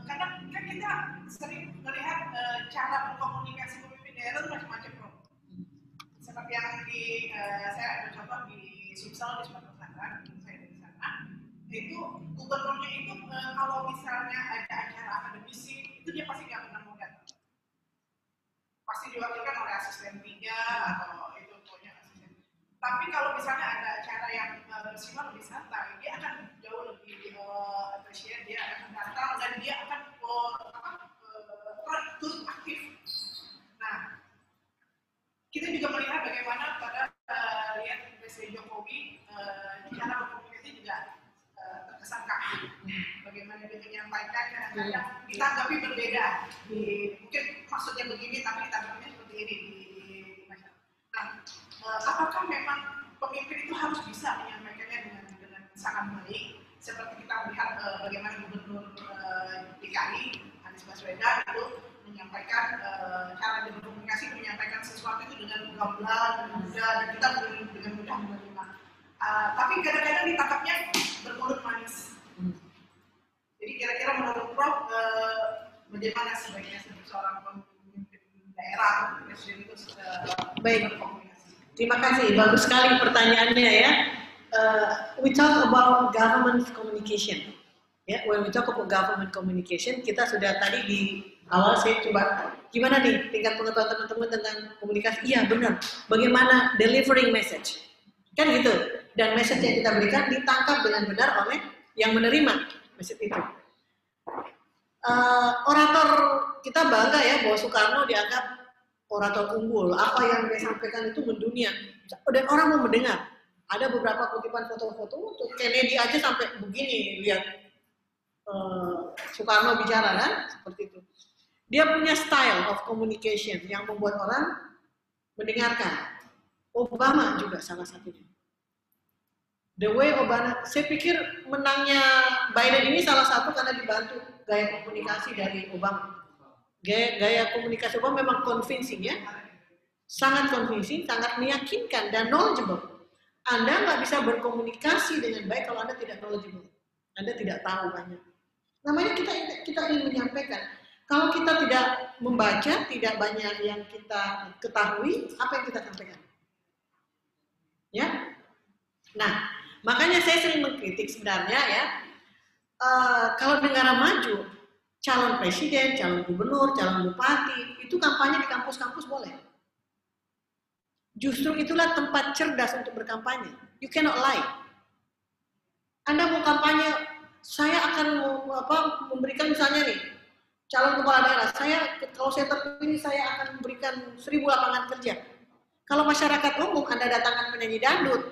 kadang kan kita sering melihat cara berkomunikasi pemimpin daerah itu macam-macam Prof. Seperti yang saya ada contoh di Sumsel di Sumatera Selatan, saya dari sana, itu gubernurnya itu kalau misalnya ada acara akademisi itu dia pasti nggak pernah mau datang, pasti diwakilkan oleh asisten 3 atau itu pokoknya asisten. Tapi kalau misalnya ada acara yang bersifat lebih santai, dia akan jauh lebih appreciate, dia akan datang dan dia akan terus aktif. Nah, kita juga melihat bagaimana pada lihat Presiden Jokowi cara berkomunikasi juga terkesan kaku. Bagaimana dia menyampaikan kadang-kadang ditanggapi berbeda. Mungkin maksudnya begini tapi ditanggapinya seperti ini di masyarakat. Nah, apakah memang pemimpin itu harus bisa menyampaikannya dengan sangat baik? Seperti kita lihat bagaimana Gubernur DKI Anies Baswedan itu menyampaikan cara dia berkomunikasi, menyampaikan sesuatu itu dengan gamblang, dengan mudah, dan kita dengan mudah menerima. Tapi kadang-kadang ditangkapnya bermulut manis. Jadi kira-kira menurut Prof, bagaimana sebaiknya seorang pemimpin daerah atau presiden itu
baik. Terima kasih, bagus sekali pertanyaannya ya. We talk about government communication. Ya, when we talk about government communication, kita sudah tadi di awal saya coba gimana nih tingkat pengetahuan teman-teman tentang komunikasi. Iya benar. Bagaimana delivering message, kan gitu. Dan message yang kita berikan ditangkap dengan benar oleh yang menerima message itu. Orator kita bangga ya bahwa Soekarno dianggap orator unggul. Apa yang dia sampaikan itu mendunia dan orang mau mendengar. Ada beberapa kutipan foto-foto untuk Kennedy aja sampai begini lihat Soekarno bicara kan seperti itu. Dia punya style of communication yang membuat orang mendengarkan. Obama juga salah satunya. The way Obama, saya pikir menangnya Biden ini salah satu karena dibantu gaya komunikasi dari Obama. Gaya komunikasi Obama memang convincing ya, sangat convincing, sangat meyakinkan dan knowledgeable. Anda nggak bisa berkomunikasi dengan baik kalau Anda tidak knowledgeable, Anda tidak tahu banyak. Namanya kita ingin menyampaikan. Kalau kita tidak membaca, tidak banyak yang kita ketahui, apa yang kita sampaikan? Ya. Nah, makanya saya sering mengkritik sebenarnya ya. Kalau negara maju, calon presiden, calon gubernur, calon bupati, itu kampanye di kampus-kampus boleh. Justru itulah tempat cerdas untuk berkampanye. You cannot lie. Anda mau kampanye, saya akan memberikan misalnya nih, calon kepala daerah, kalau saya terpilih saya akan memberikan 1000 lapangan kerja. Kalau masyarakat umum Anda datangkan penyanyi dangdut,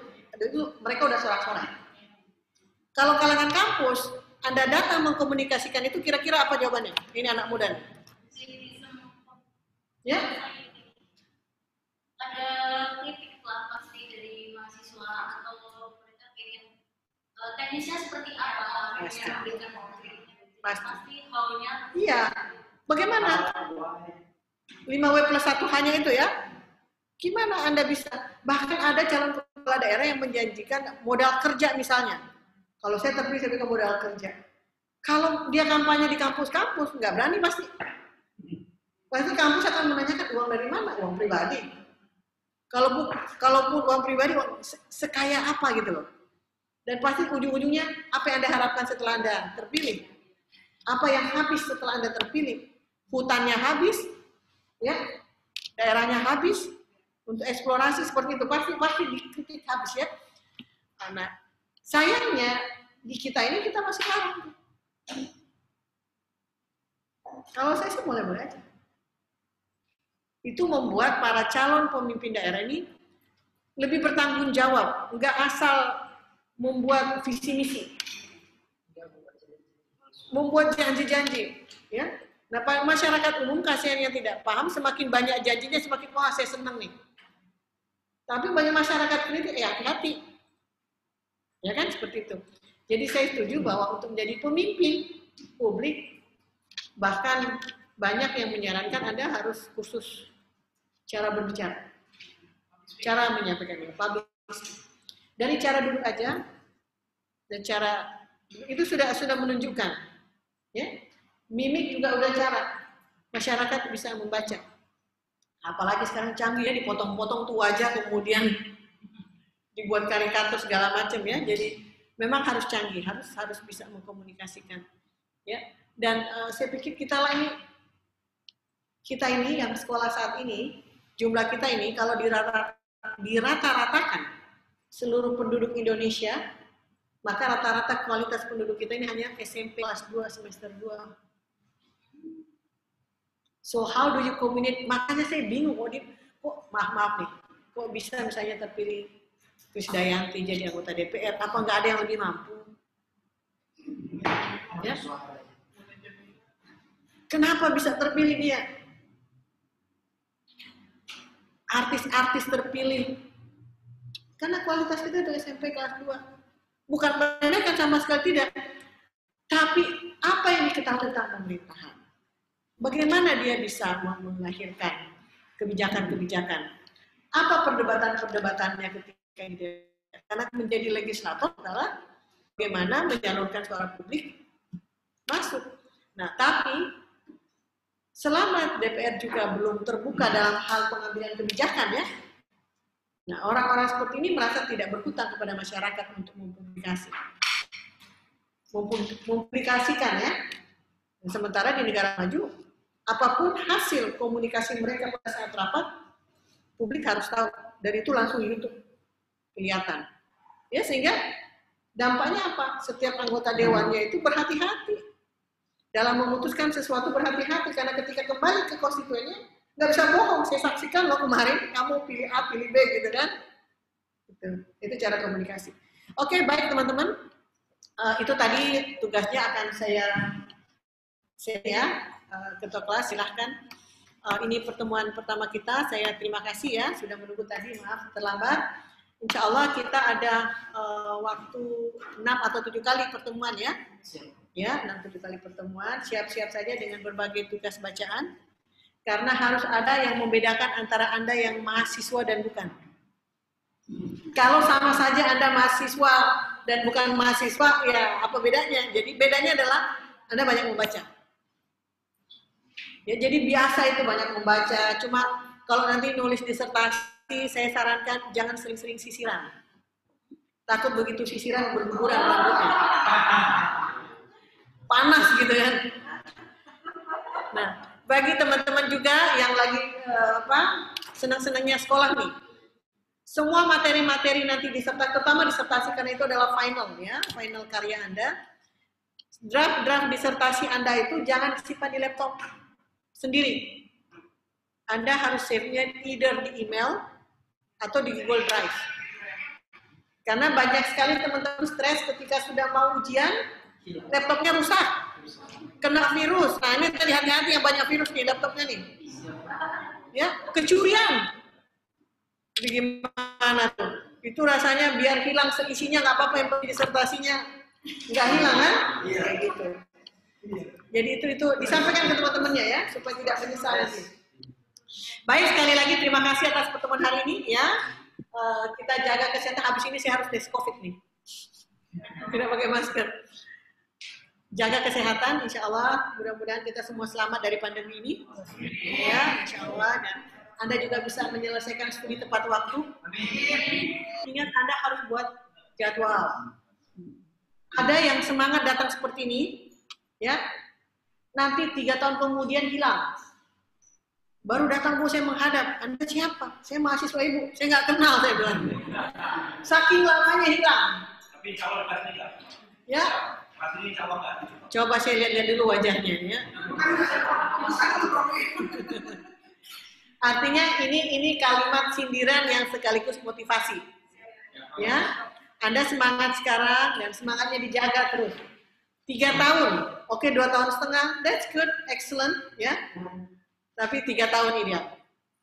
itu mereka udah sorak-sorai. Kalau kalangan kampus, Anda datang mengkomunikasikan itu, kira-kira apa jawabannya? Ini anak muda nih. Ya?
Ada kritik lah pasti dari mahasiswa atau mereka ingin teknisnya seperti apa yang memberikan pasti haunya.
Iya. Bagaimana? 5W+1 hanya itu ya? Gimana Anda bisa? Bahkan ada calon kepala daerah yang menjanjikan modal kerja misalnya. Kalau saya terpilih saya berikan modal kerja. Kalau dia kampanye di kampus-kampus, nggak berani pasti. Pasti kampus akan menanyakan uang dari mana? Uang pribadi. Kalaupun uang pribadi, sekaya apa gitu loh. Dan pasti ujung-ujungnya apa yang Anda harapkan setelah Anda terpilih? Apa yang habis setelah Anda terpilih? Hutannya habis, ya, daerahnya habis, untuk eksplorasi seperti itu pasti dikritik habis ya. Nah, sayangnya di kita ini kita masih larang. Kalau saya sih boleh-boleh aja. Itu membuat para calon pemimpin daerah ini lebih bertanggung jawab, nggak asal membuat visi misi, membuat janji-janji, ya. Nah, masyarakat umum kasihan yang tidak paham, semakin banyak janjinya semakin wah saya senang nih. Tapi banyak masyarakat kritik, ya hati-hati. Ya kan seperti itu. Jadi saya setuju bahwa untuk menjadi pemimpin publik, bahkan banyak yang menyarankan Anda harus kursus cara berbicara, cara menyampaikan public. Dari cara duduk aja, dan cara itu sudah menunjukkan, ya. Mimik juga udah cara masyarakat bisa membaca. Apalagi sekarang canggih ya, dipotong-potong tuh wajah kemudian dibuat karikatur segala macam ya. Jadi memang harus canggih, harus bisa mengkomunikasikan, ya. Dan saya pikir kita ini yang sekolah saat ini, jumlah kita ini kalau dirata-ratakan seluruh penduduk Indonesia, maka rata-rata kualitas penduduk kita ini hanya SMP kelas 2 semester 2. So how do you communicate? Makanya saya bingung, maaf nih, kok bisa misalnya terpilih Krisdayanti jadi anggota DPR, apa nggak ada yang lebih mampu? Ya? Kenapa bisa terpilih dia? Artis-artis terpilih. Karena kualitas kita dari SMP kelas 2. Bukan mereka sama sekali tidak. Tapi apa yang diketahui tentang pemerintahan? Bagaimana dia bisa melahirkan kebijakan-kebijakan? Apa perdebatan-perdebatannya ketika dia? Karena menjadi legislator adalah bagaimana menyalurkan suara publik masuk. Nah, tapi selama DPR juga belum terbuka dalam hal pengambilan kebijakan ya. Nah, orang-orang seperti ini merasa tidak berhutang kepada masyarakat untuk mempublikasikan ya. Dan sementara di negara maju, apapun hasil komunikasi mereka pada saat rapat, publik harus tahu. Dan itu langsung YouTube kelihatan. Ya, sehingga dampaknya apa? Setiap anggota dewannya itu berhati-hati dalam memutuskan sesuatu, berhati-hati karena ketika kembali ke konstituennya nggak bisa bohong. Saya saksikan loh kemarin kamu pilih A, pilih B gitu kan? Itu cara komunikasi. Oke, baik teman-teman. Itu tadi tugasnya akan saya ketua kelas silahkan. Ini pertemuan pertama kita. Saya terima kasih ya sudah menunggu tadi. Maaf terlambat. Insya Allah kita ada waktu 6 atau 7 kali pertemuan ya. Ya, 6-7 kali pertemuan. Siap-siap saja dengan berbagai tugas bacaan. Karena harus ada yang membedakan antara Anda yang mahasiswa dan bukan. Kalau sama saja Anda mahasiswa dan bukan mahasiswa, ya apa bedanya? Jadi bedanya adalah Anda banyak membaca. Ya, jadi biasa itu banyak membaca. Cuma kalau nanti nulis disertasi, saya sarankan jangan sering-sering sisiran. Takut begitu sisiran berguguran rambutnya. Panas gitu kan. Nah, bagi teman-teman juga yang lagi senang-senangnya sekolah nih, semua materi-materi nanti terutama disertasi karena itu adalah final ya, final karya Anda. Draft disertasi Anda itu jangan disimpan di laptop sendiri. Anda harus save-nya either di email atau di Google Drive. Karena banyak sekali teman-teman stres ketika sudah mau ujian, laptopnya rusak, kena virus. Nah ini tadi hati-hati yang banyak virus nih laptopnya nih. Ya, kecurian. Gimana tuh? Itu rasanya biar hilang seisinya nggak apa-apa, yang penting disertasinya nggak hilang kan? Iya gitu. Jadi itu disampaikan ke teman-temannya ya supaya tidak menyesal nanti. Baik, sekali lagi terima kasih atas pertemuan hari ini ya. Kita jaga kesehatan. Habis ini saya harus tes COVID nih. Tidak pakai masker. Jaga kesehatan, insya Allah. Mudah-mudahan kita semua selamat dari pandemi ini. Ya, insya Allah. Dan Anda juga bisa menyelesaikan studi tepat waktu. Ingat, Anda harus buat jadwal. Ada yang semangat datang seperti ini, ya. Nanti 3 tahun kemudian hilang. Baru datang, Bu, saya menghadap. Anda siapa? Saya mahasiswa Ibu. Saya nggak kenal, saya bilang. Saking lamanya hilang.
Tapi calon pasti nggak.
Ya.
Pasti ini calon nggak.
Coba saya lihat-lihat dulu wajahnya, ya. Artinya ini kalimat sindiran yang sekaligus motivasi. Ya. Anda semangat sekarang dan semangatnya dijaga terus. 3 tahun, oke 2 tahun setengah, that's good, excellent, ya. Tapi 3 tahun ideal,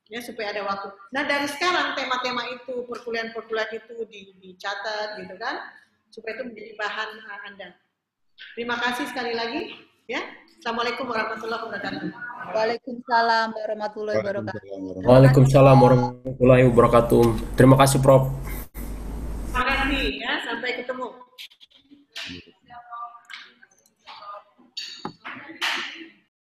ya supaya ada waktu. Nah dari sekarang tema-tema itu, perkuliahan-perkuliahan itu dicatat, gitu kan, supaya itu menjadi bahan Anda. Terima kasih sekali lagi, ya. Assalamualaikum warahmatullahi wabarakatuh.
Waalaikumsalam warahmatullahi wabarakatuh.
Waalaikumsalam warahmatullahi wabarakatuh. Terima kasih, Prof.
Terima kasih, ya. Sampai ketemu.